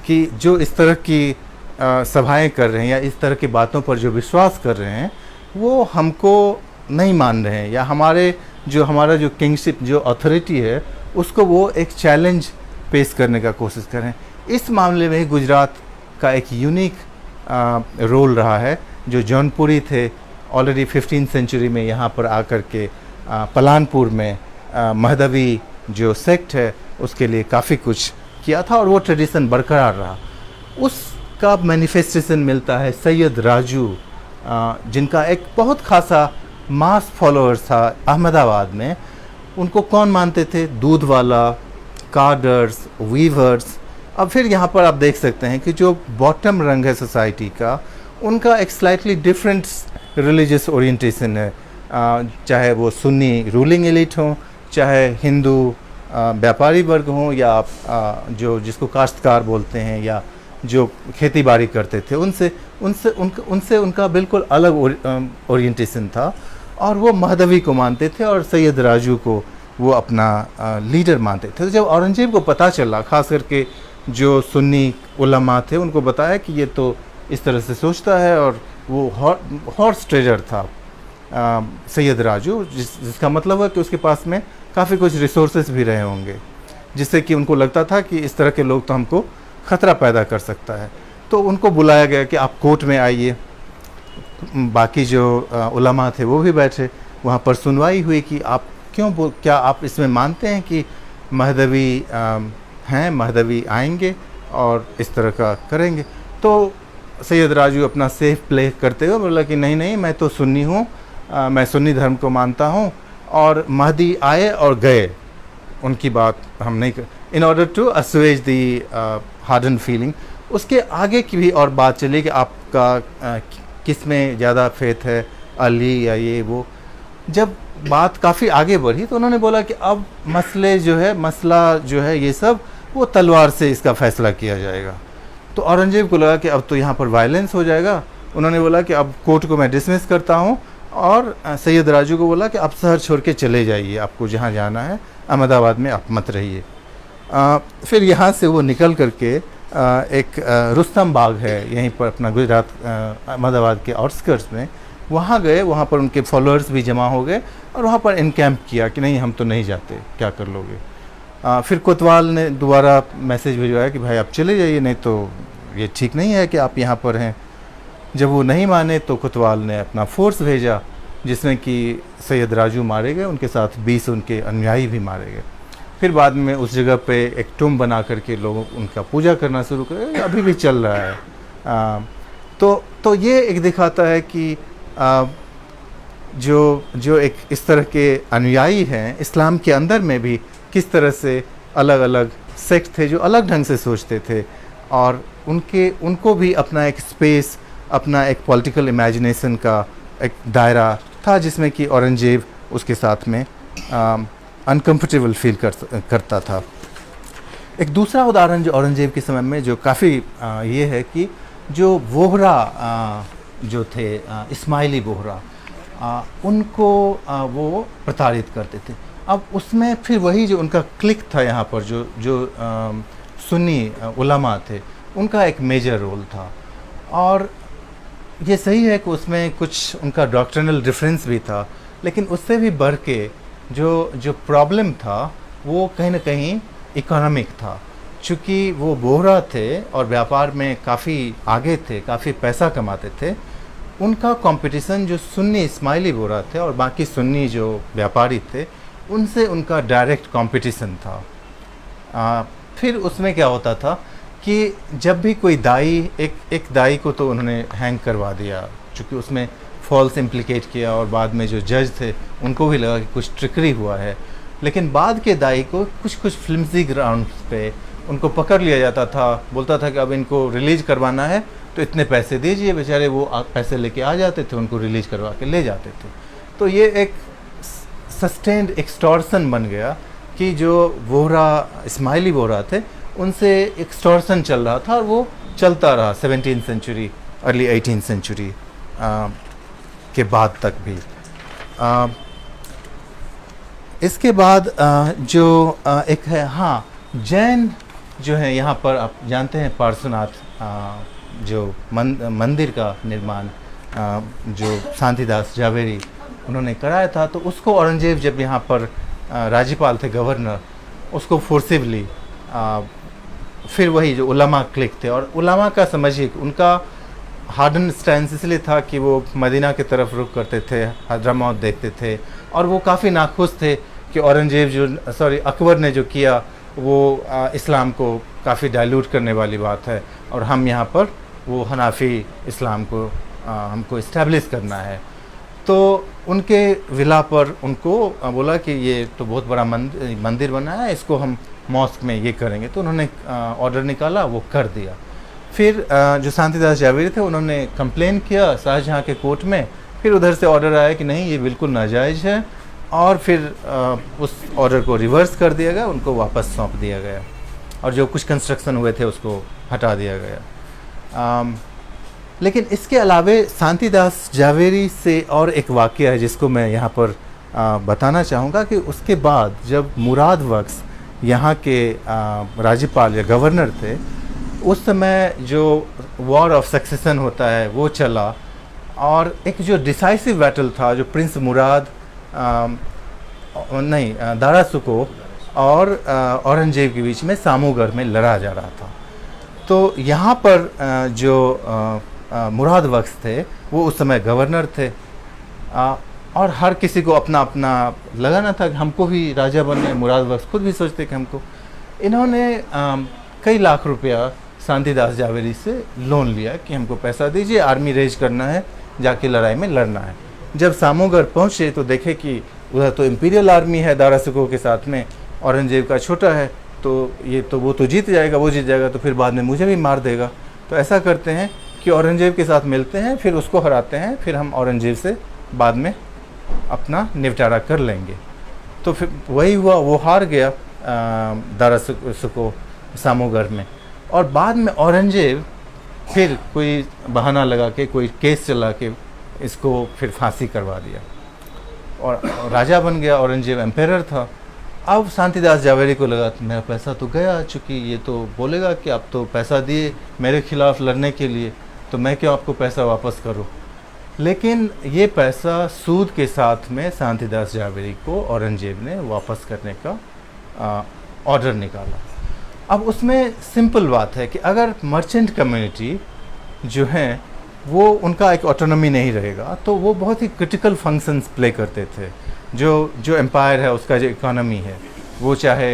कि जो इस तरह की सभाएं कर रहे हैं या इस तरह की बातों पर जो विश्वास कर रहे हैं वो हमको नहीं मान रहे हैं, या हमारा जो किंगशिप जो अथॉरिटी है उसको वो एक चैलेंज पेश करने का कोशिश कर रहे हैं। इस मामले में गुजरात का एक यूनिक रोल रहा है। जो जौनपुरी थे ऑलरेडी 15th सेंचुरी में यहाँ पर आकर के पलानपुर में महदवी जो सेक्ट है उसके लिए काफ़ी कुछ किया था और वो ट्रेडिशन बरकरार रहा। उसका मैनिफेस्टेशन मिलता है सैयद राजू, जिनका एक बहुत खासा मास फॉलोअर्स था अहमदाबाद में। उनको कौन मानते थे? दूध वाला, कार्डर्स, वीवर्स। अब फिर यहाँ पर आप देख सकते हैं कि जो बॉटम रंग है सोसाइटी का, उनका एक स्लाइटली डिफरेंट रिलीजियस ओरिएंटेशन है, चाहे वो सुन्नी रूलिंग एलिट हो, चाहे हिंदू व्यापारी वर्ग हों, या आप जो जिसको काश्तकार बोलते हैं या जो खेती बाड़ी करते थे, उनसे उनका बिल्कुल अलग ओरिएंटेशन था और वो महदवी को मानते थे और सैयद राजू को वो अपना लीडर मानते थे। तो जब औरंगजेब को पता चला, खास करके जो सुन्नी उलमा थे उनको बताया कि ये तो इस तरह से सोचता है, और वो हॉर्स ट्रेडर था सैयद राजू, जिसका मतलब है कि उसके पास में काफ़ी कुछ रिसोर्सेज भी रहे होंगे, जिससे कि उनको लगता था कि इस तरह के लोग तो हमको ख़तरा पैदा कर सकता है। तो उनको बुलाया गया कि आप कोर्ट में आइए। बाकी जो उलमा थे वो भी बैठे, वहाँ पर सुनवाई हुई कि आप क्या आप इसमें मानते हैं कि महदवी हैं, महदवी आएंगे और इस तरह का करेंगे। तो सैयद राजू अपना सेफ प्ले करते हुए बोला कि नहीं, मैं तो सुन्नी हूँ, मैं सुन्नी धर्म को मानता हूँ, और महदी आए और गए, उनकी बात हम नहीं कर, in order to assuage the harden feeling. उसके आगे की भी और बात चली कि आपका किस में ज़्यादा फेथ है, अली या ये वो। जब बात काफ़ी आगे बढ़ी तो उन्होंने बोला कि अब मसला जो है ये सब वो तलवार से इसका फैसला किया जाएगा। तो औरंगजेब को लगा कि अब तो यहाँ पर वायलेंस हो जाएगा। उन्होंने बोला कि अब कोर्ट को मैं डिसमिस करता हूँ, और सैयद राजू को बोला कि आप शहर छोड़ के चले जाइए, आपको जहाँ जाना है, अहमदाबाद में आप मत रहिए। फिर यहाँ से वो निकल करके एक रुस्तम बाग है यहीं पर अपना गुजरात अहमदाबाद के आउटस्कर्ट्स में, वहाँ गए। वहाँ पर उनके फॉलोअर्स भी जमा हो गए और वहाँ पर इनकैम्प किया कि नहीं, हम तो नहीं जाते, क्या कर लोगे। फिर कोतवाल ने दोबारा मैसेज भिजवाया कि भाई आप चले जाइए, नहीं तो ये ठीक नहीं है कि आप यहाँ पर हैं। जब वो नहीं माने तो कोतवाल ने अपना फोर्स भेजा, जिसमें कि सैयद राजू मारे गए, उनके साथ 20 उनके अनुयायी भी मारे गए। फिर बाद में उस जगह पे एक टुम बना करके लोग उनका पूजा करना शुरू करे, अभी भी चल रहा है। तो ये एक दिखाता है कि जो एक इस तरह के अनुयायी हैं इस्लाम के अंदर में भी किस तरह से अलग अलग सेक्ट थे जो अलग ढंग से सोचते थे, और उनको भी अपना एक स्पेस, अपना एक पॉलिटिकल इमेजिनेशन का एक दायरा था, जिसमें कि औरंगजेब उसके साथ में अनकम्फर्टेबल फील करता था। एक दूसरा उदाहरण जो औरंगजेब के समय में जो काफ़ी ये है कि जो बोहरा जो थे इस्माइली बोहरा, उनको वो प्रताड़ित करते थे। अब उसमें फिर वही जो उनका क्लिक था यहाँ पर, जो जो सुन्नी उलमा थे, उनका एक मेजर रोल था। और ये सही है कि उसमें कुछ उनका डॉक्ट्रिनल डिफरेंस भी था, लेकिन उससे भी बढ़ के जो प्रॉब्लम था वो कहीं ना कहीं इकोनॉमिक था। चूँकि वो बोहरा थे और व्यापार में काफ़ी आगे थे, काफ़ी पैसा कमाते थे, उनका कंपटीशन जो सुन्नी इस्माइली बोहरा थे और बाकी सुन्नी जो व्यापारी थे, उनसे उनका डायरेक्ट कंपटीशन था। फिर उसमें क्या होता था कि जब भी कोई दाई, एक दाई को तो उन्होंने हैंग करवा दिया, चूँकि उसमें फॉल्स इम्प्लिकेट किया, और बाद में जो जज थे उनको भी लगा कि कुछ ट्रिकरी हुआ है। लेकिन बाद के दाई को कुछ फ्लिम्सी ग्राउंड्स पे उनको पकड़ लिया जाता था, बोलता था कि अब इनको रिलीज़ करवाना है तो इतने पैसे दीजिए, बेचारे वो पैसे लेके आ जाते थे, उनको रिलीज़ करवा के ले जाते थे। तो ये एक सस्टेन्ड एक्सटॉर्सन बन गया कि जो बोहरा इस्माइली बोहरा थे उनसे एक्सटॉर्सन चल रहा था, और वो चलता रहा 17th century, early 18th century के बाद तक भी। इसके बाद जो एक है, हाँ, जैन जो है यहाँ पर आप जानते हैं पार्श्वनाथ, जो मंदिर का निर्माण जो शांतिदास जावेरी उन्होंने कराया था, तो उसको औरंगजेब जब यहाँ पर राज्यपाल थे, गवर्नर, उसको फोर्सिवली, फिर वही जो उलमा क्लिक थे, और उलमा का समझिए उनका हार्डन स्टैंस इसलिए था कि वो मदीना की तरफ रुख करते थे, हजरमौत देखते थे, और वो काफ़ी नाखुश थे कि औरंगजेब अकबर ने जो किया वो इस्लाम को काफ़ी डाइल्यूट करने वाली बात है, और हम यहाँ पर वो हनाफी इस्लाम को हमको इस्टेब्लिश करना है। तो उनके विला पर उनको बोला कि ये तो बहुत बड़ा मंदिर बना है, इसको हम मॉस्क में ये करेंगे। तो उन्होंने ऑर्डर निकाला, वो कर दिया। फिर जो शांतिदास जावेरी थे उन्होंने कंप्लेन किया शाहजहाँ के कोर्ट में, फिर उधर से ऑर्डर आया कि नहीं, ये बिल्कुल नाजायज़ है, और फिर उस ऑर्डर को रिवर्स कर दिया गया, उनको वापस सौंप दिया गया, और जो कुछ कंस्ट्रक्शन हुए थे उसको हटा दिया गया। लेकिन इसके अलावे शांतिदास जावेरी से और एक वाक़या है जिसको मैं यहाँ पर बताना चाहूँगा कि उसके बाद जब मुराद बख्श यहाँ के राज्यपाल या गवर्नर थे, उस समय जो वॉर ऑफ सक्सेशन होता है वो चला, और एक जो डिसाइसिव बैटल था जो प्रिंस मुराद दारा सुको और औरंगजेब के बीच में सामूगढ़ में लड़ा जा रहा था। तो यहाँ पर जो मुराद बख्श थे वो उस समय गवर्नर थे, और हर किसी को अपना अपना लगाना था कि हमको भी राजा बनना है। मुराद बख्श खुद भी सोचते कि हमको, इन्होंने कई लाख रुपया शांतिदास जावेरी से लोन लिया कि हमको पैसा दीजिए, आर्मी रेज करना है, जाके लड़ाई में लड़ना है। जब सामूगढ़ पहुँचे तो देखे कि उधर तो इम्पीरियल आर्मी है दारा सुको के साथ में, औरंगजेब का छोटा है, तो ये तो वो तो जीत जाएगा, वो जीत जाएगा तो फिर बाद में मुझे भी मार देगा। तो ऐसा करते हैं कि औरंगजेब के साथ मिलते हैं, फिर उसको हराते हैं, फिर हम औरंगजेब से बाद में अपना निपटारा कर लेंगे। तो फिर वही हुआ, वो हार गया दारा सुको सामूगढ़ में, और बाद में औरंगजेब फिर कोई बहाना लगा के, कोई केस चला के इसको फिर फांसी करवा दिया, और राजा बन गया। औरंगजेब एम्पायर था। अब शांतिदास जावेरी को लगा मेरा पैसा तो गया, चूँकि ये तो बोलेगा कि आप तो पैसा दिए मेरे खिलाफ लड़ने के लिए, तो मैं क्यों आपको पैसा वापस करूं। लेकिन ये पैसा सूद के साथ में शांतिदास जावेरी को औरंगजेब ने वापस करने का ऑर्डर निकाला। अब उसमें सिंपल बात है कि अगर मर्चेंट कम्युनिटी जो है वो उनका एक ऑटोनॉमी नहीं रहेगा, तो वो बहुत ही क्रिटिकल फंक्शंस प्ले करते थे। जो एम्पायर है उसका जो इकोनॉमी है, वो चाहे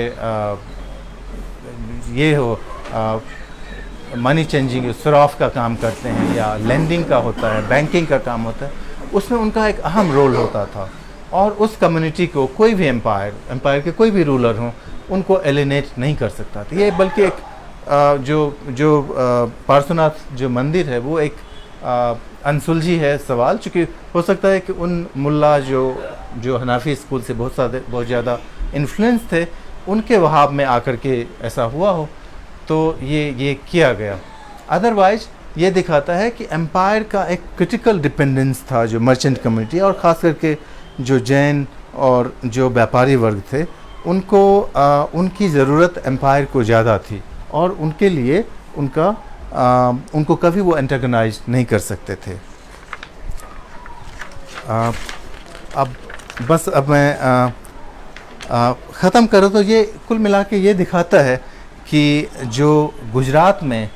ये हो मनी चेंजिंग सराफ का काम करते हैं, या लेंडिंग का होता है, बैंकिंग का काम होता है, उसमें उनका एक अहम रोल होता था। और उस कम्युनिटी को कोई भी एम्पायर के कोई भी रूलर हो, उनको एलिनेट नहीं कर सकता था। ये बल्कि एक जो पार्श्वनाथ जो मंदिर है वो एक अनसुलझी है सवाल, चूँकि हो सकता है कि उन मुल्ला जो हनाफी स्कूल से बहुत ज़्यादा इन्फ्लुएंस थे, उनके वहाब में आकर के ऐसा हुआ हो, तो ये किया गया। अदरवाइज ये दिखाता है कि एम्पायर का एक क्रिटिकल डिपेंडेंस था जो मर्चेंट कम्युनिटी और ख़ास करके जो जैन और जो व्यापारी वर्ग थे, उनको उनकी ज़रूरत एम्पायर को ज़्यादा थी और उनके लिए उनको कभी वो एंटागनाइज नहीं कर सकते थे। अब मैं ख़त्म करूँ तो ये कुल मिला के ये दिखाता है कि जो गुजरात में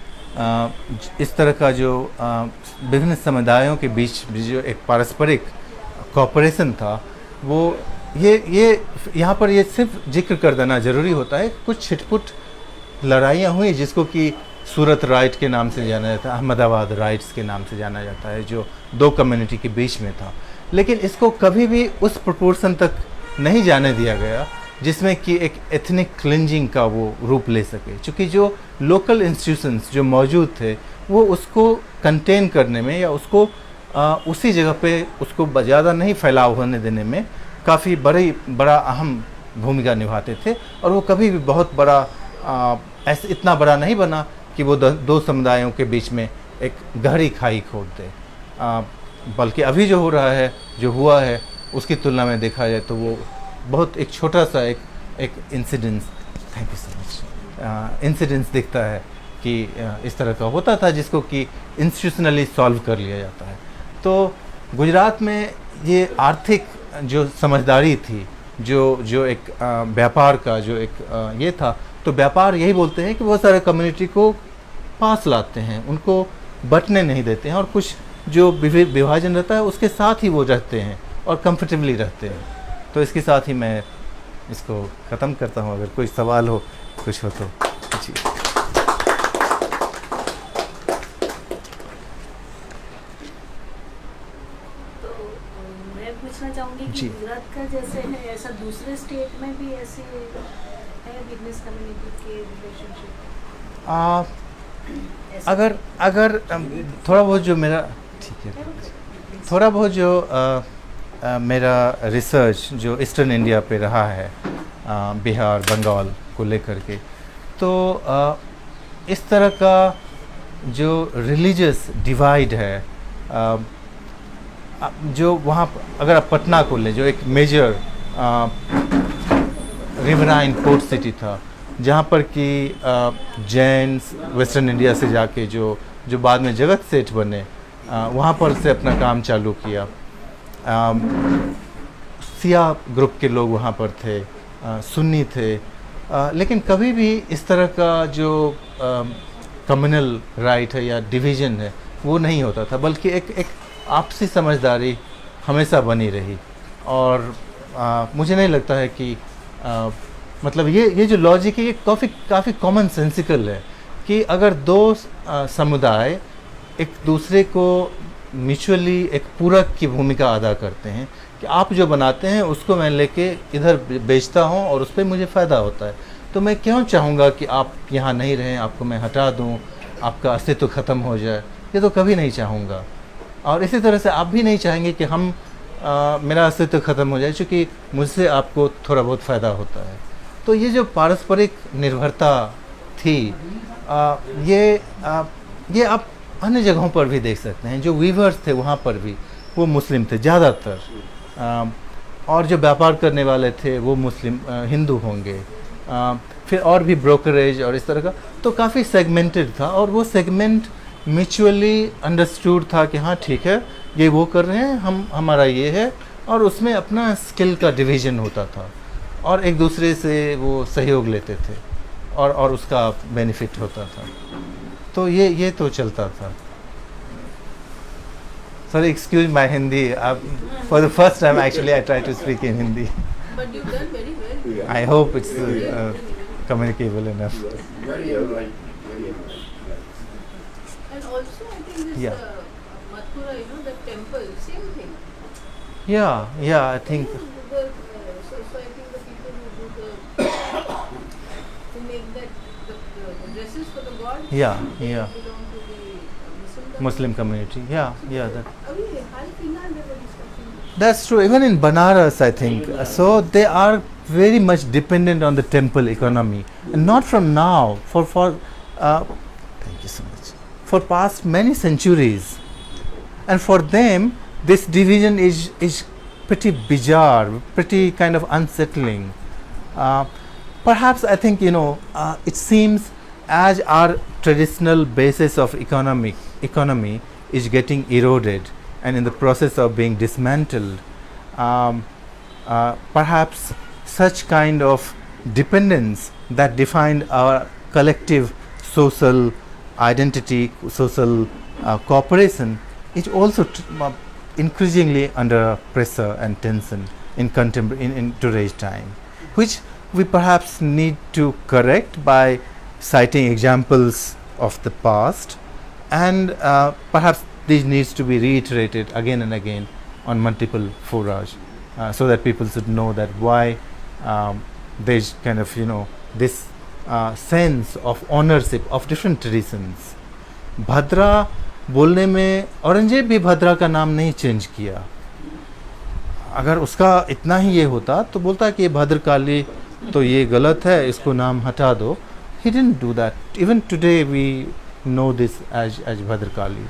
इस तरह का जो विभिन्न समुदायों के बीच जो एक पारस्परिक कोऑपरेशन था, वो ये यहाँ पर ये सिर्फ जिक्र कर देना ज़रूरी होता है। कुछ छिटपुट लड़ाइयाँ हुई जिसको कि सूरत राइट के नाम से जाना जाता है, अहमदाबाद राइट्स के नाम से जाना जाता है, जो दो कम्युनिटी के बीच में था, लेकिन इसको कभी भी उस प्रोपोर्शन तक नहीं जाने दिया गया जिसमें कि एक एथनिक क्लिंजिंग का वो रूप ले सके। क्योंकि जो लोकल इंस्टीट्यूशंस जो मौजूद थे वो उसको कंटेन करने में या उसको उसी जगह पे उसको ज़्यादा नहीं फैलाव होने देने में काफ़ी बड़ा अहम भूमिका निभाते थे, और वो कभी भी बहुत बड़ा ऐसे इतना बड़ा नहीं बना कि वो दो समुदायों के बीच में एक गहरी खाई खोद दे। बल्कि अभी जो हो रहा है, जो हुआ है, उसकी तुलना में देखा जाए तो वो बहुत एक छोटा सा एक incidence, thank you so much, incidence दिखता है कि इस तरह का होता था जिसको कि इंस्टीट्यूशनली सॉल्व कर लिया जाता है। तो गुजरात में ये आर्थिक जो समझदारी थी, जो एक व्यापार का जो एक ये था, तो व्यापार यही बोलते हैं कि बहुत सारे कम्युनिटी को पास लाते हैं, उनको बंटने नहीं देते हैं, और कुछ जो विभाजन रहता है उसके साथ ही वो रहते हैं और कंफर्टेबली रहते हैं। तो इसके साथ ही मैं इसको ख़त्म करता हूँ। अगर कोई सवाल हो, कुछ हो तो जी। तो मैं पूछना चाहूँगी कि गुजरात का जैसे है, ऐसा दूसरे स्टेट में भी ऐसे है बिजनेस कम्युनिटी के रिलेशनशिप? अगर थोड़ा बहुत जो मेरा, ठीक है, थोड़ा बहुत जो मेरा रिसर्च जो ईस्टर्न इंडिया पे रहा है, बिहार, बंगाल को लेकर के, तो इस तरह का जो रिलीजियस डिवाइड है, जो वहाँ अगर आप पटना को लें, जो एक मेजर रिवराइन पोर्ट सिटी था, जहाँ पर कि जैन्स वेस्टर्न इंडिया से जाके जो बाद में जगत सेठ बने, वहाँ पर से अपना काम चालू किया। सिया ग्रुप के लोग वहाँ पर थे, सुन्नी थे, लेकिन कभी भी इस तरह का जो कम्युनल राइट है या डिवीज़न है वो नहीं होता था, बल्कि एक आपसी समझदारी हमेशा बनी रही। और मुझे नहीं लगता है कि मतलब ये जो लॉजिक है ये काफ़ी कॉमन सेंसिकल है कि अगर दो समुदाय एक दूसरे को म्यूचुअली एक पूरक की भूमिका अदा करते हैं कि आप जो बनाते हैं उसको मैं लेके इधर बेचता हूँ और उस पर मुझे फ़ायदा होता है, तो मैं क्यों चाहूँगा कि आप यहाँ नहीं रहें, आपको मैं हटा दूँ, आपका अस्तित्व ख़त्म हो जाए? ये तो कभी नहीं चाहूँगा। और इसी तरह से आप भी नहीं चाहेंगे कि मेरा अस्तित्व ख़त्म हो जाए, क्योंकि मुझसे आपको थोड़ा बहुत फ़ायदा होता है। तो ये जो पारस्परिक निर्भरता थी, ये आप अन्य जगहों पर भी देख सकते हैं। जो वीवर्स थे वहाँ पर भी वो मुस्लिम थे ज़्यादातर, और जो व्यापार करने वाले थे वो मुस्लिम हिंदू होंगे, फिर और भी ब्रोकरेज और इस तरह का, तो काफ़ी सेगमेंटेड था। और वो सेगमेंट म्यूचुअली अंडरस्टूड था कि हाँ ठीक है, ये वो कर रहे हैं, हमारा ये है, और उसमें अपना स्किल का डिवीज़न होता था और एक दूसरे से वो सहयोग लेते थे और उसका बेनिफिट होता था। तो ये तो चलता था। Sorry, excuse my Hindi. For the first time, actually, I try to speak in Hindi. But you've done very well. I hope it's communicable enough. And also, I think this Yeah. Mathura, the temple, same thing. Yeah, I think. So I think the people who do who make that the dresses for the god, Yeah. they belong to the Muslim community. Yeah. That. That's That's true. Even in Banaras, I think. So they are very much dependent on the temple economy, and not from now, thank you so much, for past many centuries. And for them, this division is pretty bizarre, pretty kind of unsettling. Perhaps I think, it seems as our traditional basis of economy is getting eroded and in the process of being dismantled, perhaps such kind of dependence that defined our collective social identity, social cooperation, is also increasingly under pressure and tension in today's time, which we perhaps need to correct by citing examples of the past, and perhaps this needs to be reiterated again and again on multiple fora, so that people should know that why there's kind of this sense of ownership of different traditions. भद्रा बोलने में औरंगजेब भी भद्रा का नाम नहीं change किया. अगर उसका इतना ही ये होता तो बोलता कि ये भद्रकाली तो ये गलत है, इसको नाम हटा दो. He didn't do that. Even today we know this as Bhadrakali.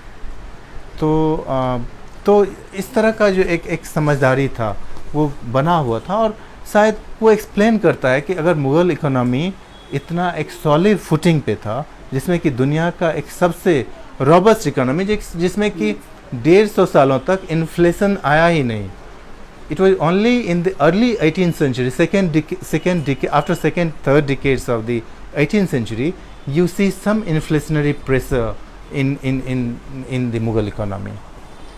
तो इस तरह का जो एक समझदारी था वो बना हुआ था, और शायद वो एक्सप्लेन करता है कि अगर मुग़ल इकोनॉमी इतना एक सॉलिड फुटिंग पे था, जिसमें कि दुनिया का एक सबसे रॉबस्ट इकोनॉमी, जिसमें कि 150 सालों तक इन्फ्लेशन आया ही नहीं. It was only in the early 18th century, after third decades of the 18th century, you see some inflationary pressure in the Mughal economy.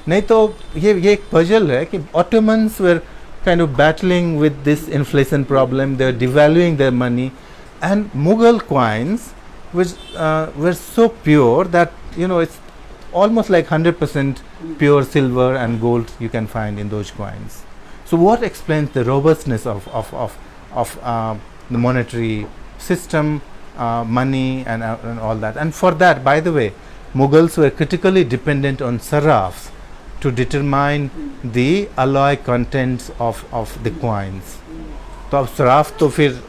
नहीं तो ये एक puzzle है कि Ottomans were kind of battling with this inflation problem. They were devaluing their money, and Mughal coins were so pure that it's almost like 100% pure silver and gold you can find in those coins. So what explains the robustness of the monetary system, money and all that? And for that, by the way, Mughals were critically dependent on sarafs to determine the alloy contents of the coins. तो अब सराफ तो फिर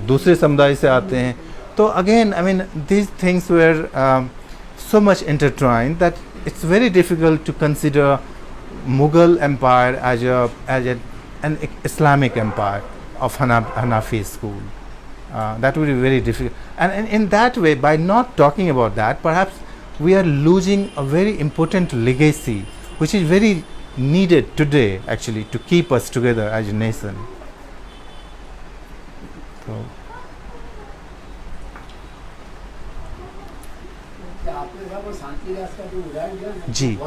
दूसरे समुदाय से आते हैं. तो again, I mean, these things were so much intertwined that it's very difficult to consider Mughal empire as an Islamic empire of Hanafi school. That would be very difficult. And in that way, by not talking about that, perhaps we are losing a very important legacy, which is very needed today, actually, to keep us together as a nation. So. जी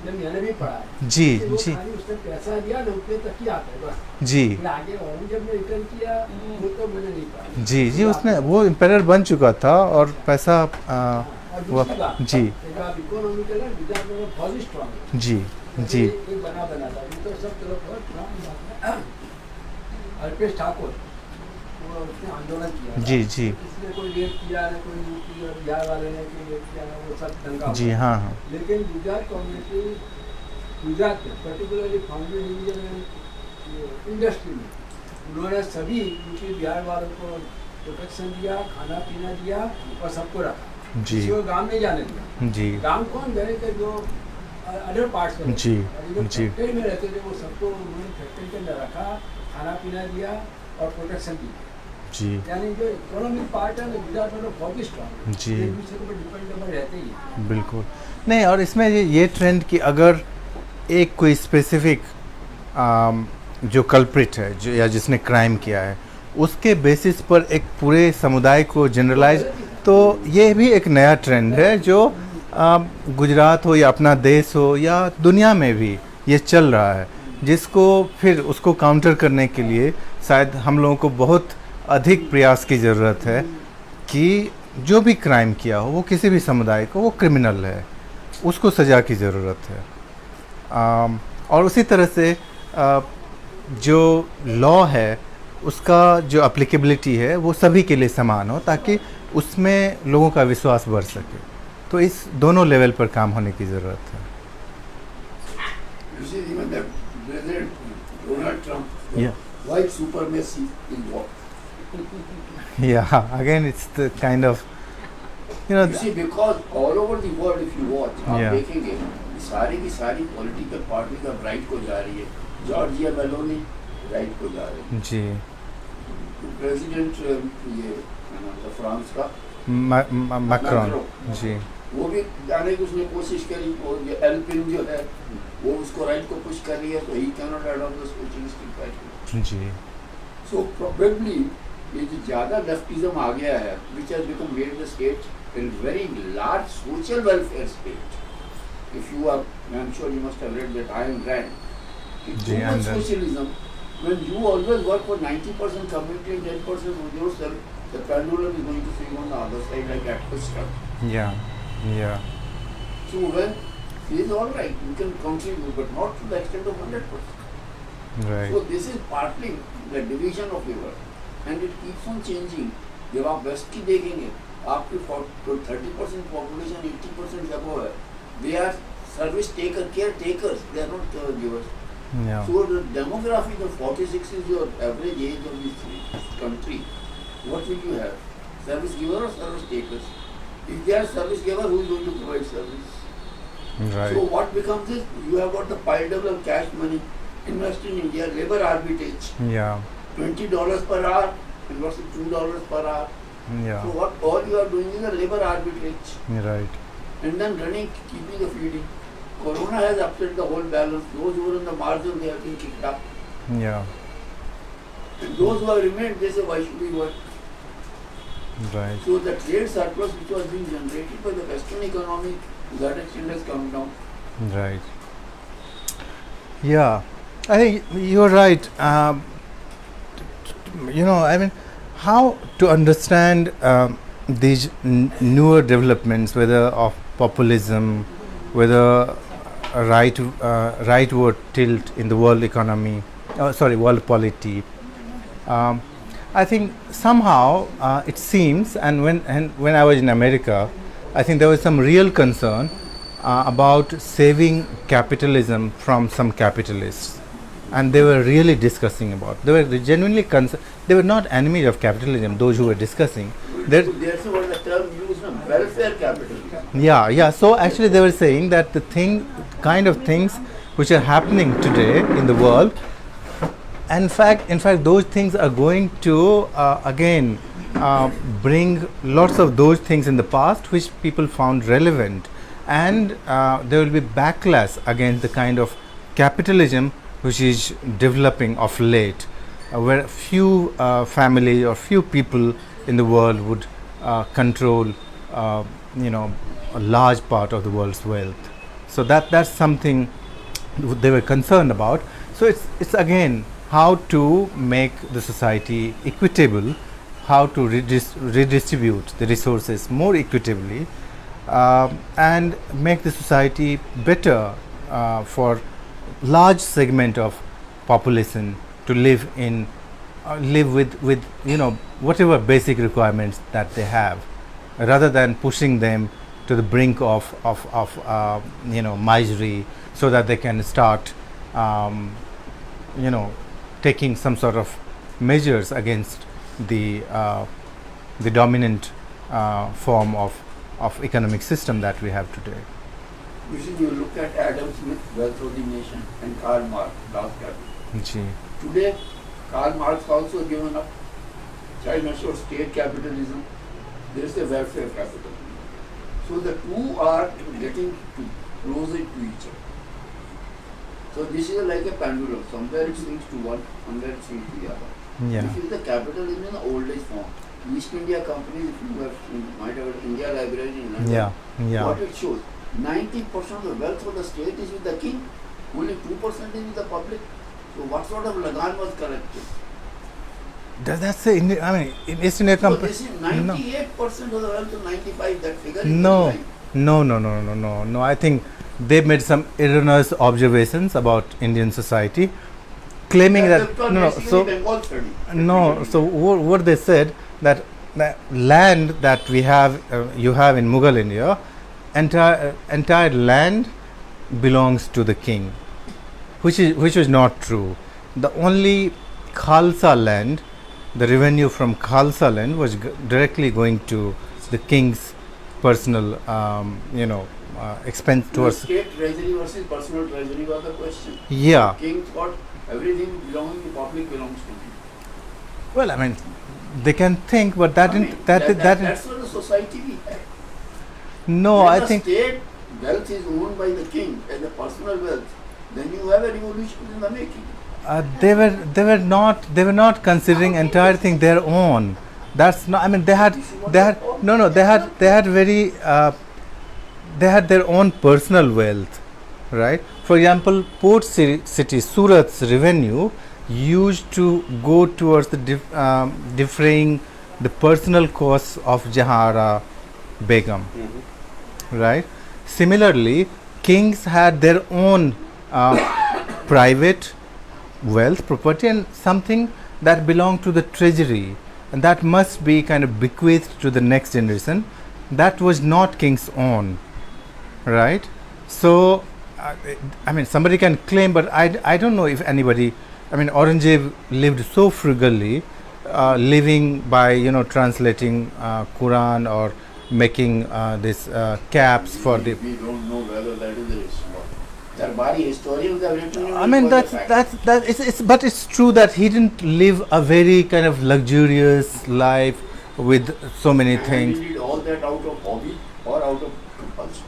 मैंने भी पढ़ा है. जी जी उसने पैसा दिया रुपये तक ही आता है बस. जी आगे औरंगजेब ने रिटर्न किया वो तो मैंने नहीं पढ़ा. जी जी उसने वो एम्पायर बन चुका था और पैसा वो जी इकोनॉमिकल गुजरात में बहुत स्ट्रांग. जी जी एक बना था तो सब तरफ बहुत अल्पेश ठाकुर उसने आंदोलन किया. जी जी इसने कोई रेप किया ना कोई यूपी और बिहार वाले ने कोई रेप किया ना, वो सब दंगा. जी हाँ हाँ. लेकिन गुजरात कम्युनिटी गुजरात में पर्टिकुलरली फाउंडेड डिवीजन इंडस्ट्री में उन्होंने सभी यूपी बिहार वालों को प्रोटेक्शन दिया, खाना पीना दिया और सबको रखा. जी किसी को गाँव नहीं जाने दिया. जी गाँव कौन गए थे जो अदर पार्ट्स में. जी जी फैक्ट्री में रहते थे वो सबको उन्होंने फैक्ट्री के अंदर रखा, खाना पीना दिया और प्रोटेक्शन दी. जी यानी जो इकोनॉमिक पार्ट है गुजरात में बहुत ही स्ट्रॉन्ग. जी एक दूसरे के ऊपर डिपेंडेबल रहते ही है. बिल्कुल नहीं. और इसमें ये ट्रेंड कि अगर एक कोई स्पेसिफिक जो कल्प्रिट है जो या जिसने क्राइम किया है उसके बेसिस पर एक पूरे समुदाय को जनरलाइज, तो ये भी एक नया ट्रेंड है जो गुजरात हो या अपना देश हो या दुनिया में भी ये चल रहा है, जिसको फिर उसको काउंटर करने के लिए शायद हम लोगों को बहुत अधिक प्रयास की ज़रूरत है कि जो भी क्राइम किया हो वो किसी भी समुदाय को वो क्रिमिनल है, उसको सज़ा की ज़रूरत है. और उसी तरह से जो लॉ है उसका जो एप्लीकेबिलिटी है वो सभी के लिए समान हो ताकि उसमें लोगों का विश्वास बढ़ सके. तो इस दोनों लेवल पर काम होने की ज़रूरत है. President Donald Trump Yeah. white supremacy in war. Yeah, again, it's the kind of, you know, You see, because all over the world, if you watch, आप Yeah. देखेंगे सारी की सारी पॉलिटिकल पार्टी का राइट को जा रही है. जॉर्जिया मेलोनी राइट को जा रही है. जी, प्रेसिडेंट ये फ्रांस का मैक्रॉन, मैक्रोन. जी, वो भी जाने की उसने कोशिश करी. और ये एल्पिन जो है वो उसको राइट को पुश कर रही है. तो he can not adopt the socialistic party. जी, सो प्रोबेबली ये जो ज़्यादा लेफ्टिज्म आ गया है, which has become made the state in very large social welfare state. If you are, I am sure you must have read that Ayn Rand. जी, and then- Socialism, when you always work for 90% community and 10% for yourself, the pendulum is going to swing on the other side like Atkinson. yeah, yeah, So when he is all right, you can contribute, but not to the extent of 100%. right, So this is partly the division of labor, and it keeps on changing. जब आप waste की देखेंगे, आपकी 30% population 80% जब है, they are service taker, caretakers, they are not givers. yeah, So the demographic of 46 is your average age of this country. What will you have? Service giver or service takers? If they are service giver, who is going to provide service? right, So what becomes is, you have got the pile level of cash money, invest in India, labor arbitrage, yeah, $20 per hour, invest $2 per hour. yeah, So what all you are doing is a labor arbitrage, right, and then running, keeping the feeding. Corona has upset the whole balance. Those who were on the margin, they have been kicked up. yeah, And those who have remained, they say, why should we work? right, So the trade surplus which was being generated by the Western economy, to that extent has come down. right. Yeah, I think you're right. You know, I mean, how to understand these newer developments, whether of populism, whether a rightward tilt in the world economy, world polity. I think somehow it seems, and when I was in America, I think there was some real concern about saving capitalism from some capitalists, and they were really discussing about. They were genuinely concerned. They were not enemies of capitalism. Those who were discussing. That's what the term used, welfare capitalism. Yeah, yeah. So actually, they were saying that the kind of things which are happening today in the world, in fact, those things are going to again bring lots of those things in the past which people found relevant, and there will be backlash against the kind of capitalism which is developing of late, where few families or few people in the world would control, a large part of the world's wealth. So that's something they were concerned about. So it's again how to make the society equitable, how to redistribute the resources more equitably, and make the society better for large segment of population to live with whatever basic requirements that they have, rather than pushing them to the brink of misery, so that they can start taking some sort of measures against the dominant form of economic system that we have today. You see, you look at Adam Smith, Wealth of the Nation, and Karl Marx, Das Kapital. Gee. Today, Karl Marx also given up. China shows state capitalism. There is a welfare capitalism. So the two are getting closer to each other. So this is like a pendulum. Somewhere it swings to one, somewhere it swings to the other. Yeah. This is the capitalism in the old age form. East India Company, if you might have heard India Library in London, Yeah. what it shows, 90% of the wealth of the state is with the king, only 2% is with the public. So what sort of Lagan was collected? Does that say? In East India So Company? this is 98% of the wealth to 95%, that figure is No. right. No. I think they made some erroneous observations about Indian society, claiming that Bengal study. So what they said, that the land that we have, you have in Mughal India, entire land belongs to the king, which was not true. The only Khalsa land, the revenue from Khalsa land was directly going to the king's personal, expense towards. State treasury versus personal treasury was the question. Yeah. King thought everything belonging to public belongs to him. Well, I mean, they can think, but that I mean, didn't. That that's what the society we have. no, When I the think. state wealth is owned by the king and the personal wealth, then you have a revolution in the making. They were not considering entire thing their own. That's not. I mean, they had very they had their own personal wealth, right? For example, port city Surat's revenue used to go towards the defraying the personal costs of Jahara Begum, right? Similarly, kings had their own private wealth, property, and something that belonged to the treasury, and that must be kind of bequeathed to the next generation. That was not king's own, right? So, I mean, somebody can claim, but I don't know if anybody. I mean, Aurangzeb lived so frugally, living by translating Quran or making this caps for the. We don't know whether that is the response. Darbari historians have written. I mean, but it's true that he didn't live a very kind of luxurious life with so many things. He did all that out of hobby or out of compulsion.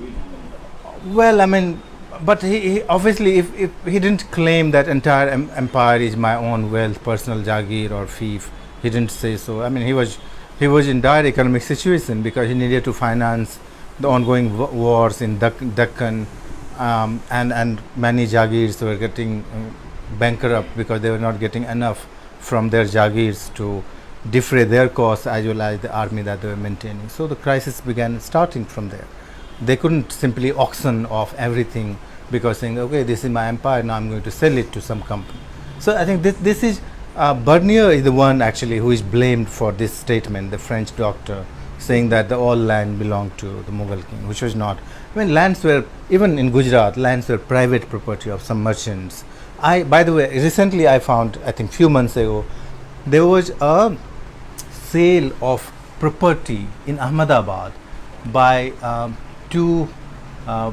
We don't know. Well, I mean, but he obviously, if he didn't claim that entire empire is my own wealth, personal jagir or fief, he didn't say so. I mean, he was in dire economic situation because he needed to finance the ongoing wars in Deccan, and many jagirs were getting bankrupt because they were not getting enough from their jagirs to defray their costs as well as the army that they were maintaining. So the crisis began starting from there. They couldn't simply auction off everything because saying, okay, this is my empire, now I'm going to sell it to some company. So I think this is Bernier is the one actually who is blamed for this statement, the French doctor, saying that the all land belonged to the Mughal king, which was not. I mean, lands were, even in Gujarat, lands were private property of some merchants. By the way, recently I found, I think few months ago, there was a sale of property in Ahmedabad by two, I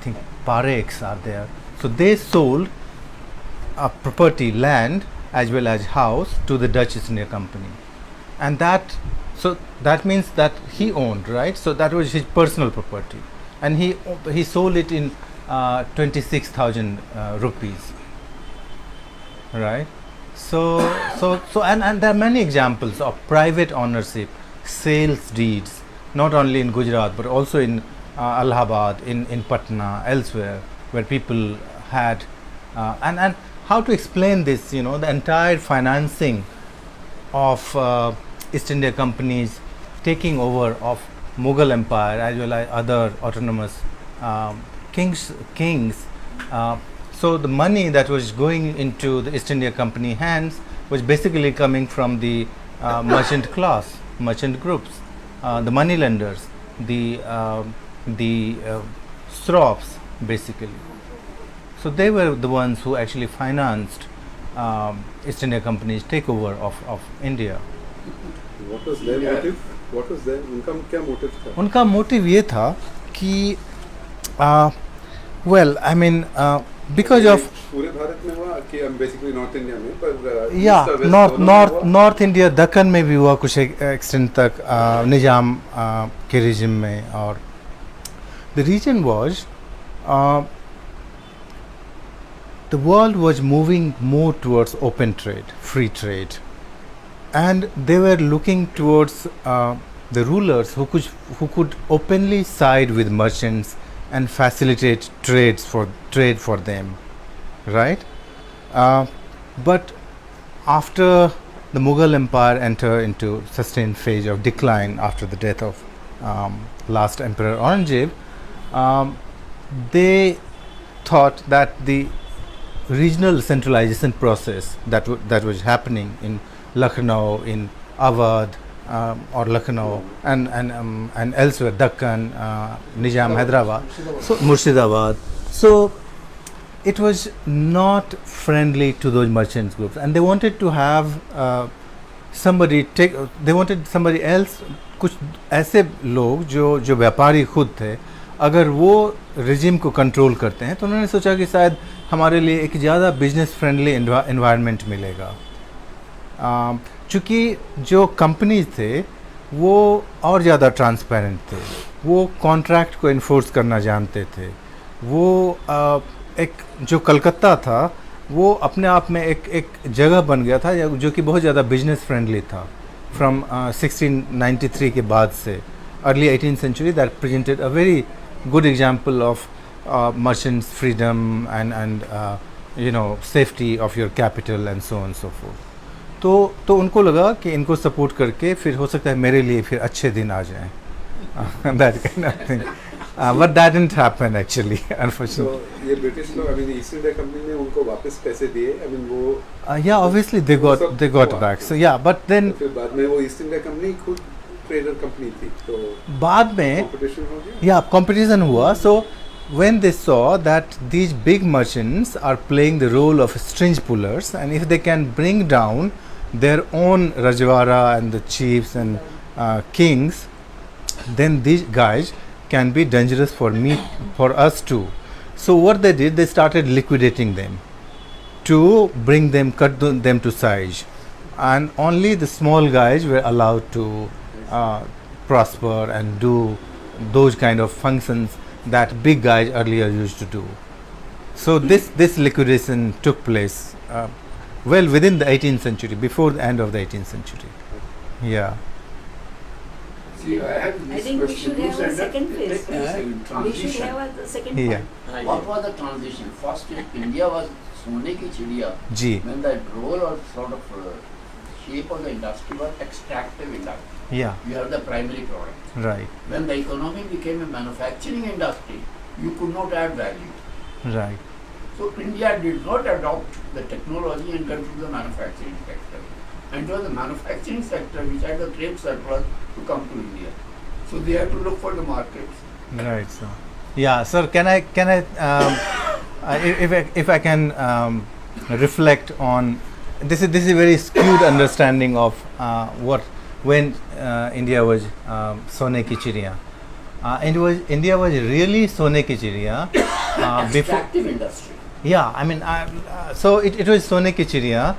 think Pareks are there. So they sold a property, land as well as house to the Dutch East India Company, and that means that he owned, right? So that was his personal property, and he sold it in 26,000 rupees, right? So and there are many examples of private ownership, sales deeds, not only in Gujarat but also in Allahabad, in Patna, elsewhere, where people had and how to explain this? The entire financing of East India companies taking over of Mughal Empire as well as other autonomous kings. So the money that was going into the East India Company hands was basically coming from the merchant class, merchant groups, the money lenders, the sroughs, basically. So they were the ones who actually financed East India Company's takeover of India. What was their motive? What was their उनका क्या motive था? उनका motive ये था कि well, I mean because of पूरे भारत में हुआ कि basically North India में पर yeah North India दक्कन में भी हुआ कुछ extent तक निजाम के regime में. और the reason was the world was moving more towards open trade, free trade, and they were looking towards the rulers who could openly side with merchants and facilitate trade for them, right? But after the Mughal Empire entered into sustained phase of decline after the death of last Emperor Aurangzeb, they thought that the regional centralization process that was happening in Lucknow, in Awadh or Lucknow and elsewhere, Deccan, Nizam, Hyderabad, so Murshidabad. So it was not friendly to those merchants groups, and they wanted to have they wanted somebody else, कुछ ऐसे लोग जो व्यापारी खुद थे, अगर वो regime को कंट्रोल करते हैं तो उन्होंने सोचा कि शायद हमारे लिए एक ज़्यादा बिजनेस फ्रेंडली एनवायरनमेंट मिलेगा। चूँकि जो कंपनीज थे वो और ज़्यादा ट्रांसपेरेंट थे, वो कॉन्ट्रैक्ट को इन्फोर्स करना जानते थे, वो एक जो कलकत्ता था वो अपने आप में एक जगह बन गया था जो कि बहुत ज़्यादा बिजनेस फ्रेंडली था। फ्रॉम 1693 के बाद से early 18th century that presented a very good example of merchants freedom and you know safety of your capital and so on and so forth। तो उनको लगा कि इनको सपोर्ट करके फिर हो सकता है मेरे लिए फिर अच्छे दिन आ जाएं, that kind of thing। But that didn't happen actually, unfortunately। So ये ब्रिटिश लोग, I mean east India company ने उनको वापस पैसे दिए, I mean वो yeah, obviously they got back, so yeah, but then फिर बाद में वो ईस्ट इंडिया कंपनी खुद ट्रेडर कंपनी थी, तो बाद में कंपटीशन हो गया। yeah, competition हुआ। So when they saw that these big merchants are playing the role of string pullers, and if they can bring down their own Rajwara and the chiefs and kings, then these guys can be dangerous for us too। So what they did, they started liquidating them to bring them, cut them to size, and only the small guys were allowed to prosper and do those kind of functions that big guys earlier used to do। So this liquidation took place well within the 18th century, before the end of the 18th century। Yeah। See, I have I this think we question. should have a second phase. Let me say, We should transition. have a second Yeah। part. What was the transition? First, India was सोने की चिड़िया, जी। when the role or sort of shape of the industry was extractive industry. Yeah। You have the primary product. Right। When the economy became a manufacturing industry, you could not add value. Right। So India did not adopt the technology and come to the manufacturing sector. And it was the manufacturing sector which had the trade surplus to come to India. So they had to look for the markets. Right, sir. Yeah, sir. Can I if I can reflect on this is a very skewed understanding of what when India was सोने की चिड़िया। India was really सोने की चिड़िया before। Extractive industry. Yeah, I mean so it was सोने की चिड़िया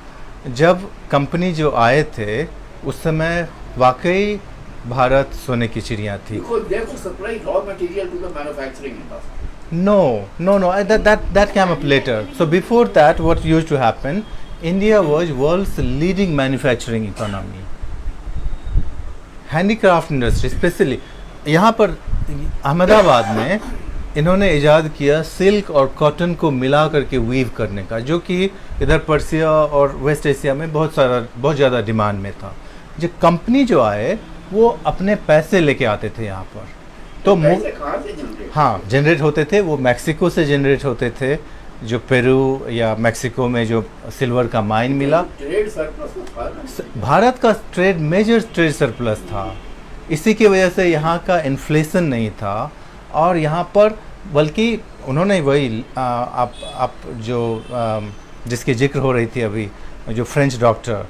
जब कंपनी जो आए थे उस समय वाकई भारत सोने की चिड़िया थी। Because they could supply raw material to the manufacturing industry. No, that came up later। So before that, what used to happen, India was world's leading manufacturing economy। Handicraft industry specially यहाँ पर अहमदाबाद में इन्होंने इजाद किया silk और cotton को मिला करके वीव करने का, जो कि इधर पर्सिया और वेस्ट एशिया में बहुत ज़्यादा डिमांड में था। जो कंपनी जो आए वो अपने पैसे लेके आते थे यहाँ पर, तो पैसे कहाँ से जनरेट? हाँ जनरेट होते थे, वो मैक्सिको से जनरेट होते थे, जो पेरू या मैक्सिको में जो सिल्वर का माइन मिला। ट्रेड सरप्लस था ना? भारत का मेजर ट्रेड सरप्लस था, इसी की वजह से यहाँ का इन्फ्लेशन नहीं था। और यहाँ पर बल्कि उन्होंने वही आप जो जिसकी जिक्र हो रही थी अभी, जो फ्रेंच डॉक्टर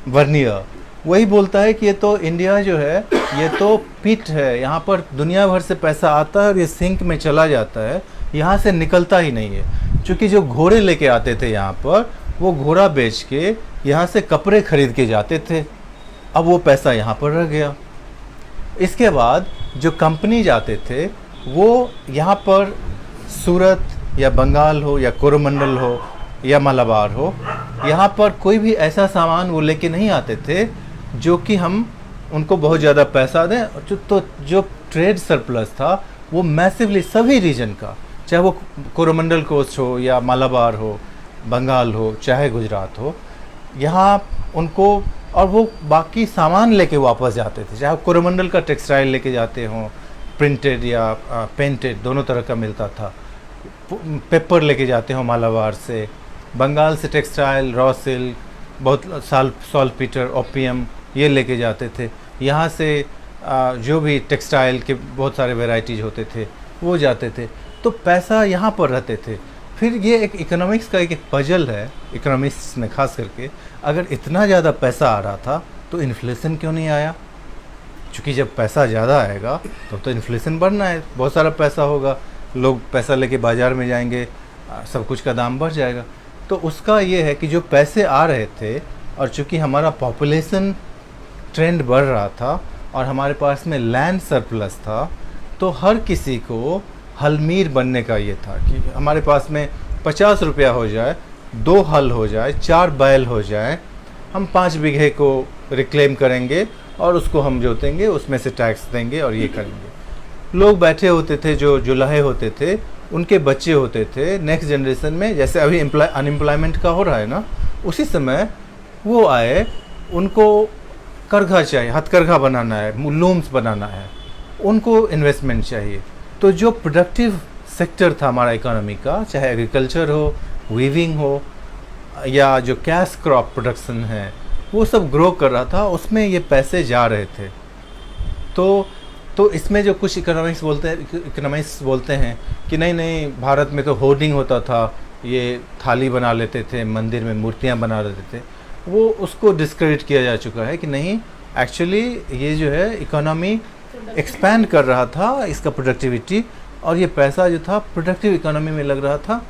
वर्नियर, वही बोलता है कि ये तो इंडिया जो है ये तो पिट है, यहाँ पर दुनिया भर से पैसा आता है और ये सिंक में चला जाता है, यहाँ से निकलता ही नहीं है। क्योंकि जो घोड़े लेके आते थे यहाँ पर, वो घोड़ा बेच के यहाँ से कपड़े खरीद के जाते थे, अब वो पैसा यहाँ पर रह गया। इसके बाद जो कंपनी जाते थे वो यहाँ पर सूरत या बंगाल हो या कोरोमंडल हो या मलाबार हो, यहाँ पर कोई भी ऐसा सामान वो लेके नहीं आते थे जो कि हम उनको बहुत ज़्यादा पैसा दें। तो जो ट्रेड सरप्लस था वो मैसिवली सभी रीजन का, चाहे वो कोरोमंडल कोस्ट हो या मलाबार हो, बंगाल हो, चाहे गुजरात हो, यहाँ उनको और वो बाकी सामान लेके वापस जाते थे। चाहे कोरोमंडल का टेक्सटाइल लेके जाते हों, प्रिंटेड या पेंटेड दोनों तरह का मिलता था, पेपर लेके जाते हों मालाबार से, बंगाल से टेक्सटाइल, रॉ सिल्क, बहुत सॉल्टपीटर, ओपियम ये लेके जाते थे। यहाँ से जो भी टेक्सटाइल के बहुत सारे वैराइटीज़ होते थे वो जाते थे, तो पैसा यहाँ पर रहते थे। फिर ये एक इकोनॉमिक्स का एक पजल है, इकोनॉमिक्स में खास करके, अगर इतना ज़्यादा पैसा आ रहा था तो इन्फ्लेशन क्यों नहीं आया? क्योंकि जब पैसा ज़्यादा आएगा तो इन्फ्लेशन बढ़ना है, बहुत सारा पैसा होगा, लोग पैसा लेके बाज़ार में जाएंगे, सब कुछ का दाम बढ़ जाएगा। तो उसका ये है कि जो पैसे आ रहे थे और चूँकि हमारा पॉपुलेशन ट्रेंड बढ़ रहा था और हमारे पास में लैंड सरप्लस था, तो हर किसी को हलमीर बनने का ये था कि हमारे पास में 50 रुपया हो जाए, 2 हल हो जाए, 4 बैल हो जाए, हम 5 बीघे को रिक्लेम करेंगे और उसको हम जोतेंगे, उसमें से टैक्स देंगे और ये करेंगे। लोग बैठे होते थे, जो जुलाहे होते थे, उनके बच्चे होते थे, नेक्स्ट जनरेशन में जैसे अभी अनएम्प्लॉयमेंट का हो रहा है ना, उसी समय वो आए, उनको करघा चाहिए, हथकरघा बनाना है, लूम्स बनाना है, उनको इन्वेस्टमेंट चाहिए। तो जो प्रोडक्टिव सेक्टर था हमारा इकोनॉमी का, चाहे एग्रीकल्चर हो, वीविंग हो या जो कैश क्रॉप प्रोडक्शन है, वो सब ग्रो कर रहा था, उसमें ये पैसे जा रहे थे। तो इसमें जो कुछ इकोनॉमिक्स बोलते हैं कि नहीं भारत में तो होर्डिंग होता था, ये थाली बना लेते थे, मंदिर में मूर्तियाँ बना लेते थे, वो उसको डिस्क्रेडिट किया जा चुका है कि नहीं, एक्चुअली ये जो है इकोनॉमी एक्सपैंड कर रहा था, इसका प्रोडक्टिविटी, और ये पैसा जो था प्रोडक्टिव इकोनॉमी में लग रहा था।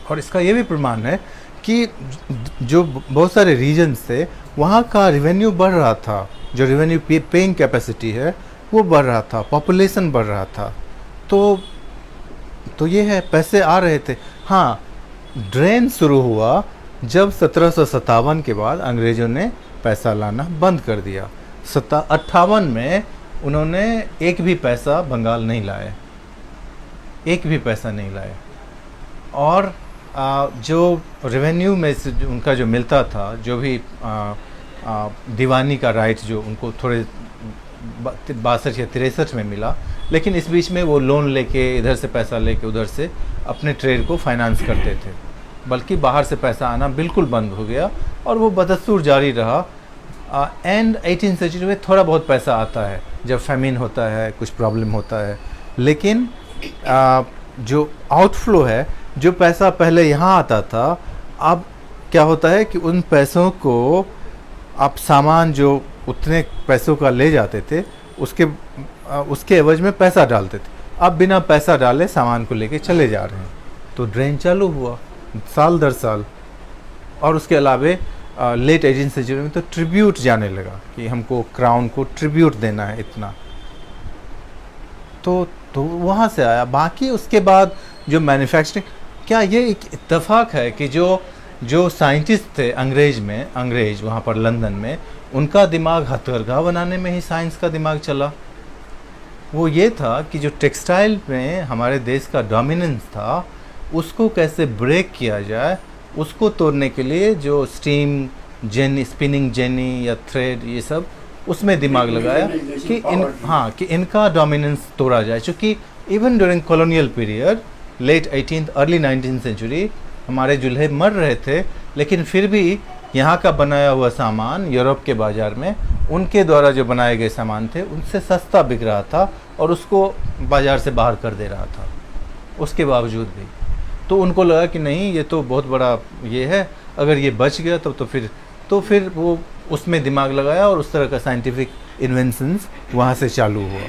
और इसका ये भी प्रमाण है कि जो बहुत सारे रीजन्स थे वहाँ का रेवेन्यू बढ़ रहा था, जो रेवेन्यू पेइंग कैपेसिटी है वो बढ़ रहा था, पॉपुलेशन बढ़ रहा था। तो ये है, पैसे आ रहे थे। हाँ, ड्रेन शुरू हुआ जब 1757 के बाद अंग्रेज़ों ने पैसा लाना बंद कर दिया। 58 में उन्होंने एक भी पैसा बंगाल नहीं लाए, एक भी पैसा नहीं लाए। और जो रेवेन्यू में से उनका जो मिलता था, जो भी दीवानी का राइट जो उनको थोड़े 62 या 63 में मिला, लेकिन इस बीच में वो लोन लेके, इधर से पैसा लेके उधर से अपने ट्रेड को फाइनेंस करते थे, बल्कि बाहर से पैसा आना बिल्कुल बंद हो गया और वो बदस्तूर जारी रहा। एंड 18th सेंचुरी में थोड़ा बहुत पैसा आता है जब फैमिन होता है, कुछ प्रॉब्लम होता है, लेकिन जो आउटफ्लो है, जो पैसा पहले यहाँ आता था, अब क्या होता है कि उन पैसों को आप सामान जो उतने पैसों का ले जाते थे उसके एवज में पैसा डालते थे, अब बिना पैसा डाले सामान को लेके चले जा रहे हैं। तो ड्रेन चालू हुआ साल दर साल। और उसके अलावे लेट 18th सेंचुरी में तो ट्रिब्यूट जाने लगा कि हमको क्राउन को ट्रिब्यूट देना है इतना, तो वहाँ से आया। बाकी उसके बाद जो मैन्युफैक्चरिंग, क्या ये एक इत्तेफाक है कि जो साइंटिस्ट थे अंग्रेज वहाँ पर लंदन में, उनका दिमाग हथकरघा बनाने में ही साइंस का दिमाग चला। वो ये था कि जो टेक्सटाइल में हमारे देश का डोमिनेंस था, उसको कैसे ब्रेक किया जाए, उसको तोड़ने के लिए जो स्पिनिंग जेनी या थ्रेड, ये सब उसमें दिमाग लगाया कि इनका डोमिनेंस तोड़ा जाए। क्योंकि even during colonial period, late 18th early 19th century, हमारे जुल्हे मर रहे थे, लेकिन फिर भी यहाँ का बनाया हुआ सामान यूरोप के बाज़ार में उनके द्वारा जो बनाए गए सामान थे उनसे सस्ता बिक रहा था और उसको बाज़ार से बाहर कर दे रहा था। उसके बावजूद भी तो उनको लगा कि नहीं, ये तो बहुत बड़ा ये है, अगर ये बच गया तो फिर वो उसमें दिमाग लगाया और उस तरह का साइंटिफिक इन्वेंशंस वहाँ से चालू हुआ।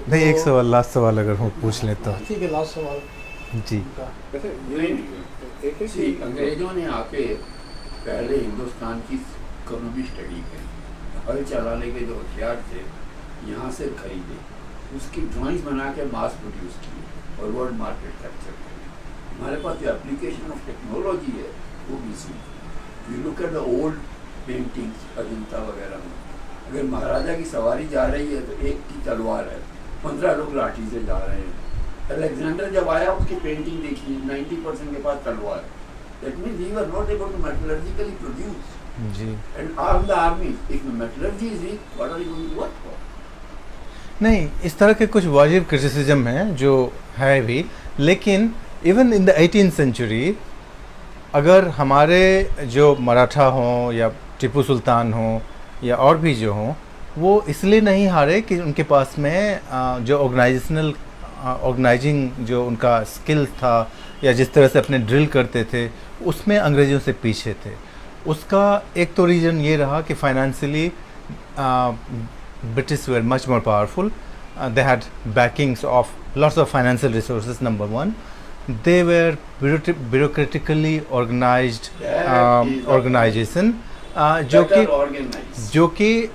नहीं, एक सवाल, लास्ट सवाल अगर हो पूछ लें तो। ठीक है, लास्ट सवाल जी। अंग्रेजों ने आके पहले हिंदुस्तान की इकोनॉमी स्टडी करी, हल चलाने के जो हथियार थे यहाँ से खरीदे, उसकी ड्राइंग्स बना के मास प्रोड्यूस किए और वर्ल्ड मार्केट कैप्चर किए। हमारे पास जो एप्लीकेशन ऑफ टेक्नोलॉजी है वो भी सीखी। You look at the old paintings Ajanta वगैरह में, अगर महाराजा की सवारी जा रही है तो एक की तलवार है, 15 लोग लाठी से जा रहे हैं। अलेक्जेंडर जब आया उसकी पेंटिंग देखी, 90% के पास तलवार है। That means we were not able to metallurgically produce जी। and arm the army. If metallurgy is weak, what are you going to work for? नहीं, इस तरह के कुछ वाजिब क्रिटिसिज्म हैं जो है भी, लेकिन even in the 18th century अगर हमारे जो मराठा हों या टीपू सुल्तान हों या और भी जो हों, वो इसलिए नहीं हारे कि उनके पास में जो ऑर्गेनाइजिंग जो उनका स्किल था या जिस तरह से अपने ड्रिल करते थे उसमें अंग्रेज़ों से पीछे थे। उसका एक तो रीज़न ये रहा कि financially British were much more powerful. They had backings of lots of financial resources, number one. They were bureaucratically organized organization, जो कि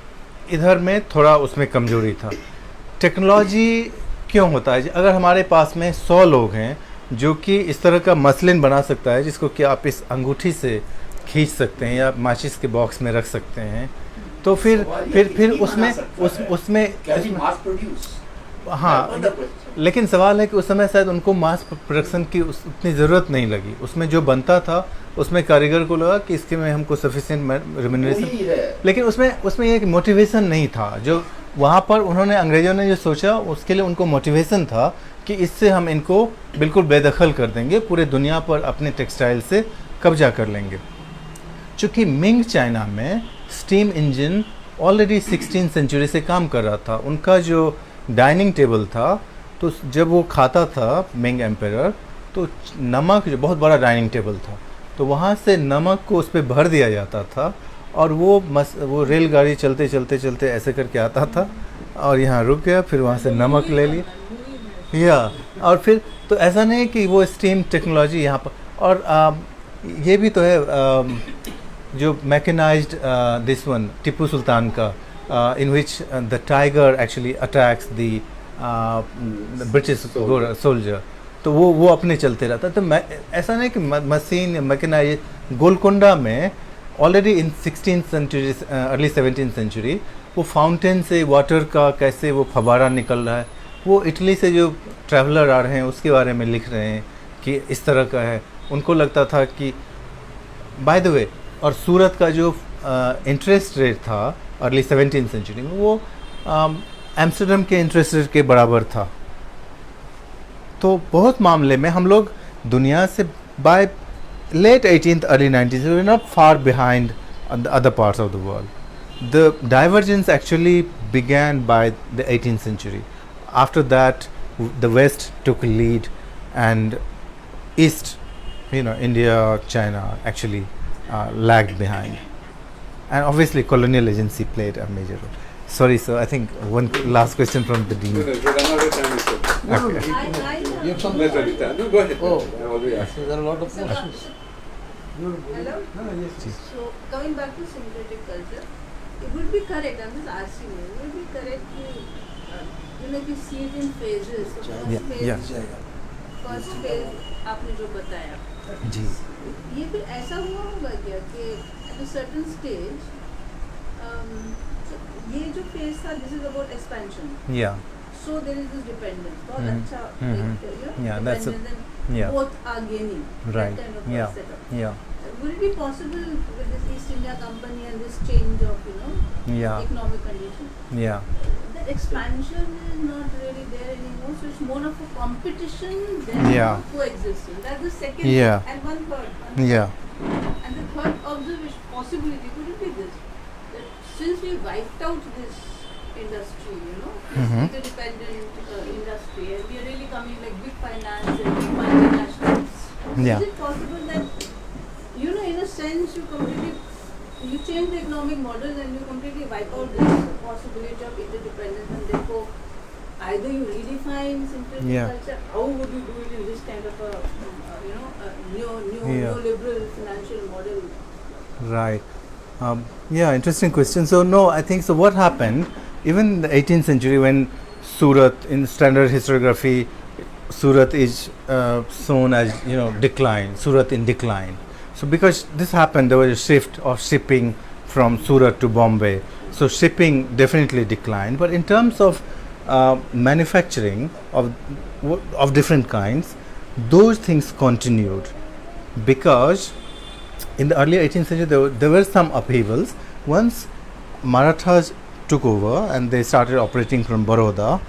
इधर में थोड़ा उसमें कमजोरी था। टेक्नोलॉजी क्यों होता है, अगर हमारे पास में 100 लोग हैं जो कि इस तरह का मसलिन बना सकता है जिसको कि आप इस अंगूठी से खींच सकते हैं या माचिस के बॉक्स में रख सकते हैं, तो फिर उसमें हाँ, लेकिन सवाल है कि उस समय शायद उनको मास प्रोडक्शन की उतनी ज़रूरत नहीं लगी। उसमें जो बनता था उसमें कारीगर को लगा कि इसके में हमको सफिशिएंट रेम्यूनरेशन, लेकिन उसमें एक मोटिवेशन नहीं था। जो वहाँ पर उन्होंने अंग्रेज़ों ने जो सोचा उसके लिए उनको मोटिवेशन था कि इससे हम इनको बिल्कुल बेदखल कर देंगे, पूरे दुनिया पर अपने टेक्सटाइल से कब्जा कर लेंगे। चूँकि मिंग चाइना में steam engine already 16th century से काम कर रहा था। उनका जो डाइनिंग टेबल था, तो जब वो खाता था मिंग एम्परर, तो नमक, जो बहुत बड़ा डाइनिंग टेबल था, तो वहाँ से नमक को उस पर भर दिया जाता था और वो रेलगाड़ी चलते चलते चलते ऐसे करके आता था और यहाँ रुक गया, फिर वहाँ से नमक ले लिया या और फिर तो ऐसा नहीं कि वो स्टीम टेक्नोलॉजी यहाँ पर। और ये भी तो है जो मैकेनाइज्ड दिस वन टिप्पू सुल्तान का, in which the tiger actually attacks the British soldier, तो वो अपने चलते रहता। तो ऐसा नहीं कि मशीन मैकेनाइज। गोलकोंडा में already in 16th century early 17th century वो फाउंटेन से वाटर का कैसे वो फवारा निकल रहा है, वो इटली से जो ट्रैवलर आ रहे हैं उसके बारे में लिख रहे हैं कि इस तरह का है। उनको लगता था कि बाय द वे, और सूरत का जो इंटरेस्ट रेट था अर्ली 17th सेंचुरी में वो एम्स्टर्डम के इंटरेस्ट रेट के बराबर था। तो बहुत मामले में हम लोग दुनिया से by late 18th early 19th we are not far behind the other parts of the world. The divergence actually began by the 18th century. After that the west took lead and east, India, China actually lagged behind. And obviously colonial agency played a major role. Sorry, sir, I think one last question from the dean. No, we run out of time, sir. You have some Let Radhika. No, go ahead. Oh. I already asked. So there are a lot of questions. Hello? So coming back to symbiotic culture, it would be correct, I'm just asking you, it would be correct to if you see it in phases. So first phase आपने जो बताया जी, ये फिर ऐसा हुआ होगा क्या कि at a certain stage ये जो phase था, this is about expansion, yeah, so there is this dependence, बहुत अच्छा yeah, that's a, dependence, and yeah, both are gaining, right, that kind of yeah, setup. yeah, Would it be possible with this East India Company and this change of yeah, economic condition, yeah, that expansion is not really there anymore, so it's more of a competition than Yeah. coexisting? That's the second Yeah. and one third. yeah, And the third observation possibility could it be this, that since we wiped out this industry, this interdependent industry, and we are really coming like big finance and big multinationals, Yeah. is it possible that in a sense you change the economic model and you completely wipe out this possibility of interdependence, and therefore either you redefine symbiotic Yeah. culture, how would you do it in this kind of a Yeah. neoliberal financial model? right. Yeah, interesting question. So no, I think so. What happened even in the 18th century when Surat in standard historiography, Surat is shown as decline, Surat in decline. So because this happened, there was a shift of shipping from Surat to Bombay. So shipping definitely declined. But in terms of manufacturing of different kinds, those things continued because in the early 18th century there were some upheavals. Once Marathas took over and they started operating from Baroda,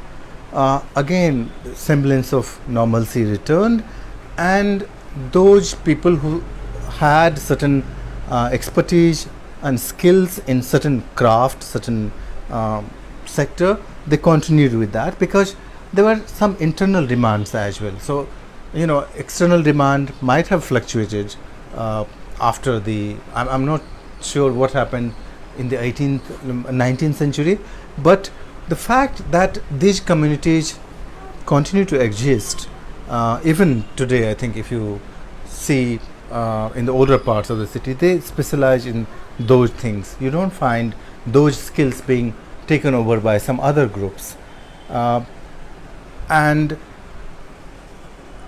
again semblance of normalcy returned, and those people who had certain expertise and skills in certain craft, certain sector, they continued with that because there were some internal demands as well. So, external demand might have fluctuated after the. I'm not sure what happened in the 19th century, but the fact that these communities continue to exist even today, I think if you see in the older parts of the city, they specialize in those things. You don't find those skills being taken over by some other groups. And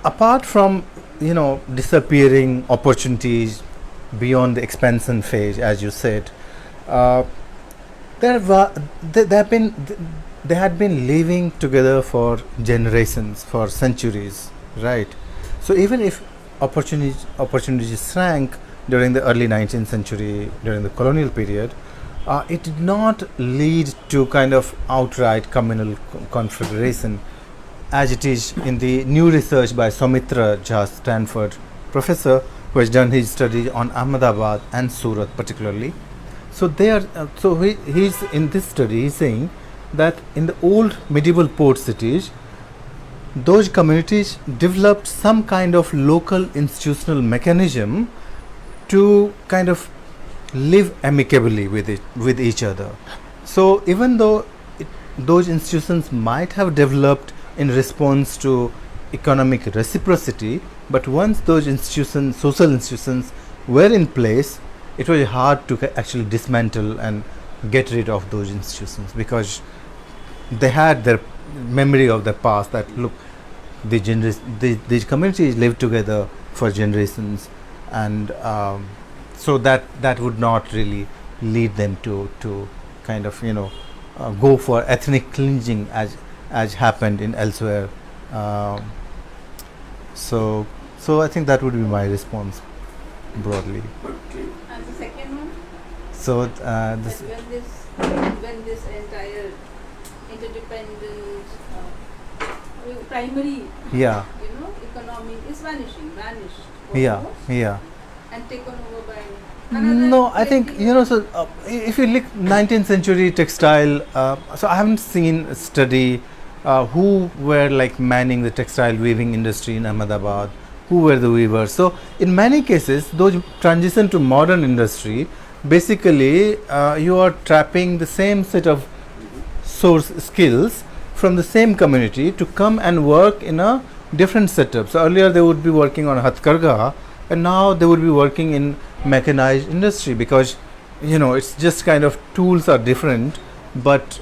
apart from disappearing opportunities beyond the expansion phase, as you said, they had been living together for generations, for centuries, right? So even if opportunities shrank during the early 19th century, during the colonial period, it did not lead to kind of outright communal confederation, as it is in the new research by Soumitra Jha, Stanford professor, who has done his study on Ahmedabad and Surat particularly. So he's in this study, he's saying that in the old medieval port cities, those communities developed some kind of local institutional mechanism to kind of live amicably with each other. So even though those institutions might have developed in response to economic reciprocity, but once those institutions, social institutions, were in place, it was hard to actually dismantle and get rid of those institutions because they had their memory of the past that look, these communities lived together for generations, and so that would not really lead them to kind of go for ethnic cleansing as happened in elsewhere. So I think that would be my response broadly. Okay. And the second one? So That this when this entire interdependent primary yeah economy is vanished yeah almost, yeah. and taken over by another. No, I think so if you look 19th century textile, so I haven't seen a study who were like manning the textile weaving industry in Ahmedabad, who were the weavers. So in many cases, those transition to modern industry, basically you are trapping the same set of source skills from the same community to come and work in a different setup. So earlier they would be working on Hathkarga, and now they would be working in mechanized industry because it's just kind of tools are different, but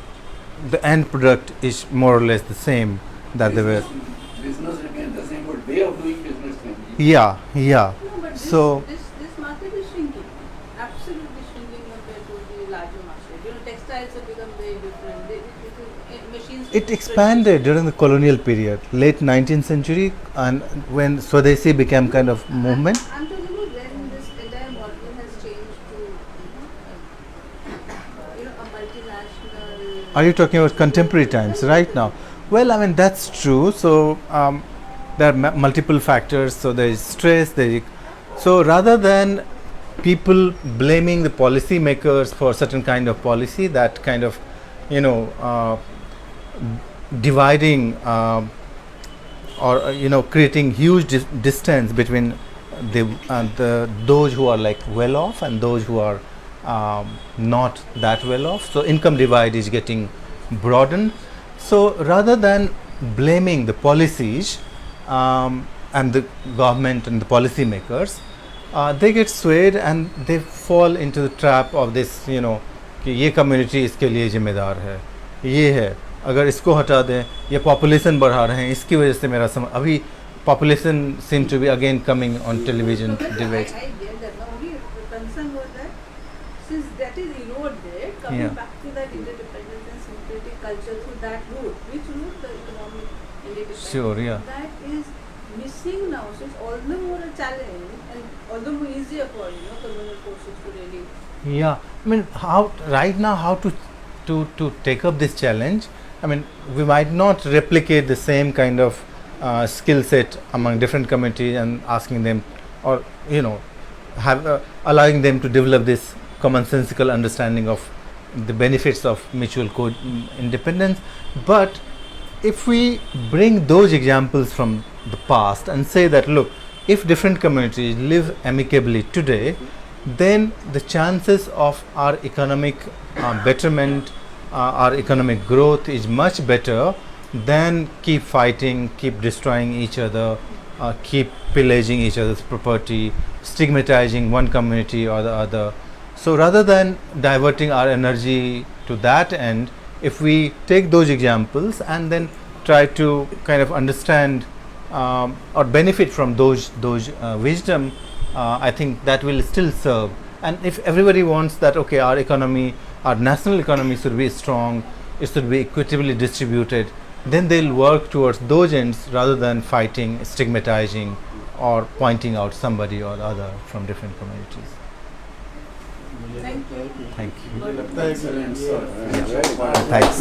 the end product is more or less the same that they were. Business remains the same, but way of doing business can be. Yeah. No, but So this market is shrinking, absolutely shrinking compared to the larger market. Textiles have become very different. Machines. it expanded during the colonial period, late 19th century, and when Swadeshi became kind of movement. I'm talking about when this entire model has changed to a multinational. Are you talking about contemporary times right now? Well, I mean that's true. So there are multiple factors. So there is stress. So rather than people blaming the policy makers for certain kind of policy that kind of dividing or creating huge distance between the those who are like well off and those who are not that well off. So income divide is getting broadened. So rather than blaming the policies and the government and the policy makers, they get swayed and they fall into the trap of this कि ये community इसके लिए जिम्मेदार है, ये है, अगर इसको हटा दें, ये पॉपुलेशन बढ़ा रहे हैं, इसकी वजह से मेरा अभी population seem to be again coming on television debates. I get that. The only concern was that since that is eroded, coming Yeah. back to that interdependence and syncretic culture through that route, which route the economic interdependence, Sure, yeah. that is missing now. So it's all the more a challenge and all the more easier for communal forces to really. Yeah, I mean, how right now how to take up this challenge? I mean, we might not replicate the same kind of skill set among different communities and asking them, or have allowing them to develop this commonsensical understanding of the benefits of mutual independence. But if we bring those examples from the past and say that, look, if different communities live amicably today, then the chances of our economic betterment, our economic growth is much better than keep fighting, keep destroying each other, keep pillaging each other's property, stigmatizing one community or the other. So rather than diverting our energy to that end, if we take those examples and then try to kind of understand or benefit from those wisdom, I think that will still serve. And if everybody wants that, okay, our economy, our national economy should be strong, it should be equitably distributed, then they'll work towards those ends rather than fighting, stigmatizing, or pointing out somebody or other from different communities. Thank you. Thank you. मुझे लगता है Excellent, कि sir. Thanks.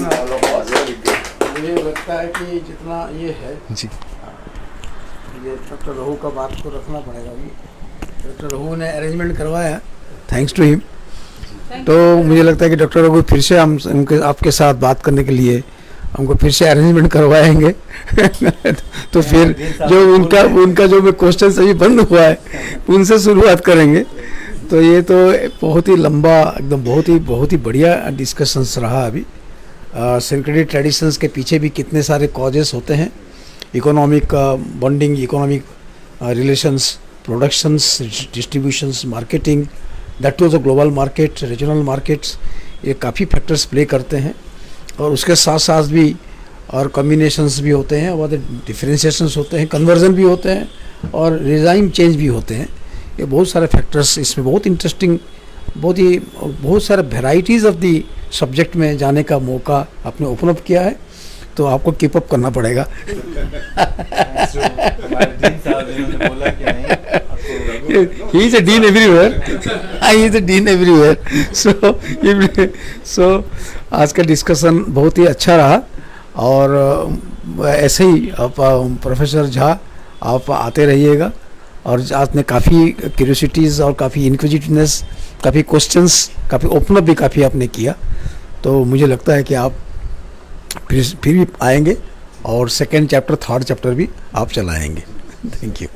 Very good. मुझे लगता है कि जितना ये है जी ये डॉक्टर रघु का बात तो रखना पड़ेगा अभी। डॉक्टर रघु ने अरेंजमेंट करवाया, थैंक्स टू हिम। तो मुझे लगता है कि डॉक्टर रघु फिर से हम उनके आपके साथ बात करने के लिए हमको फिर से अरेंजमेंट करवाएंगे तो फिर जो उनका जो भी क्वेश्चन अभी बंद हुआ है उनसे शुरुआत करेंगे। तो ये तो बहुत ही लंबा एकदम बहुत ही बढ़िया डिस्कशंस रहा अभी। सिंक्रेटिक ट्रेडिशंस के पीछे भी कितने सारे कॉजेस होते हैं, economic bonding, economic relations, productions, distributions, marketing, that was a global market, regional markets, ये काफ़ी फैक्टर्स प्ले करते हैं। और उसके साथ साथ भी और कम्बिनेशंस भी होते हैं और डिफरेंशिएशंस होते हैं, कन्वर्जन भी होते हैं और रिजाइम चेंज भी होते हैं। ये बहुत सारे फैक्टर्स इसमें बहुत इंटरेस्टिंग, बहुत सारे वेराइटीज़ ऑफ दी सब्जेक्ट में जाने का मौका आपने ओपन अप किया है, तो आपको कीप अप करना पड़ेगा। He is a dean everywhere. He is a dean everywhere. So आज का डिस्कशन बहुत ही अच्छा रहा और ऐसे ही आप प्रोफेसर झा आप आते रहिएगा। और आपने काफ़ी क्यूरियोसिटीज़ और काफ़ी इनक्विजिटिवनेस, काफ़ी क्वेश्चंस, काफ़ी ओपन अप भी काफ़ी आपने किया। तो मुझे लगता है कि आप फिर भी आएंगे और सेकेंड चैप्टर, थर्ड चैप्टर भी आप चलाएंगे। Thank you.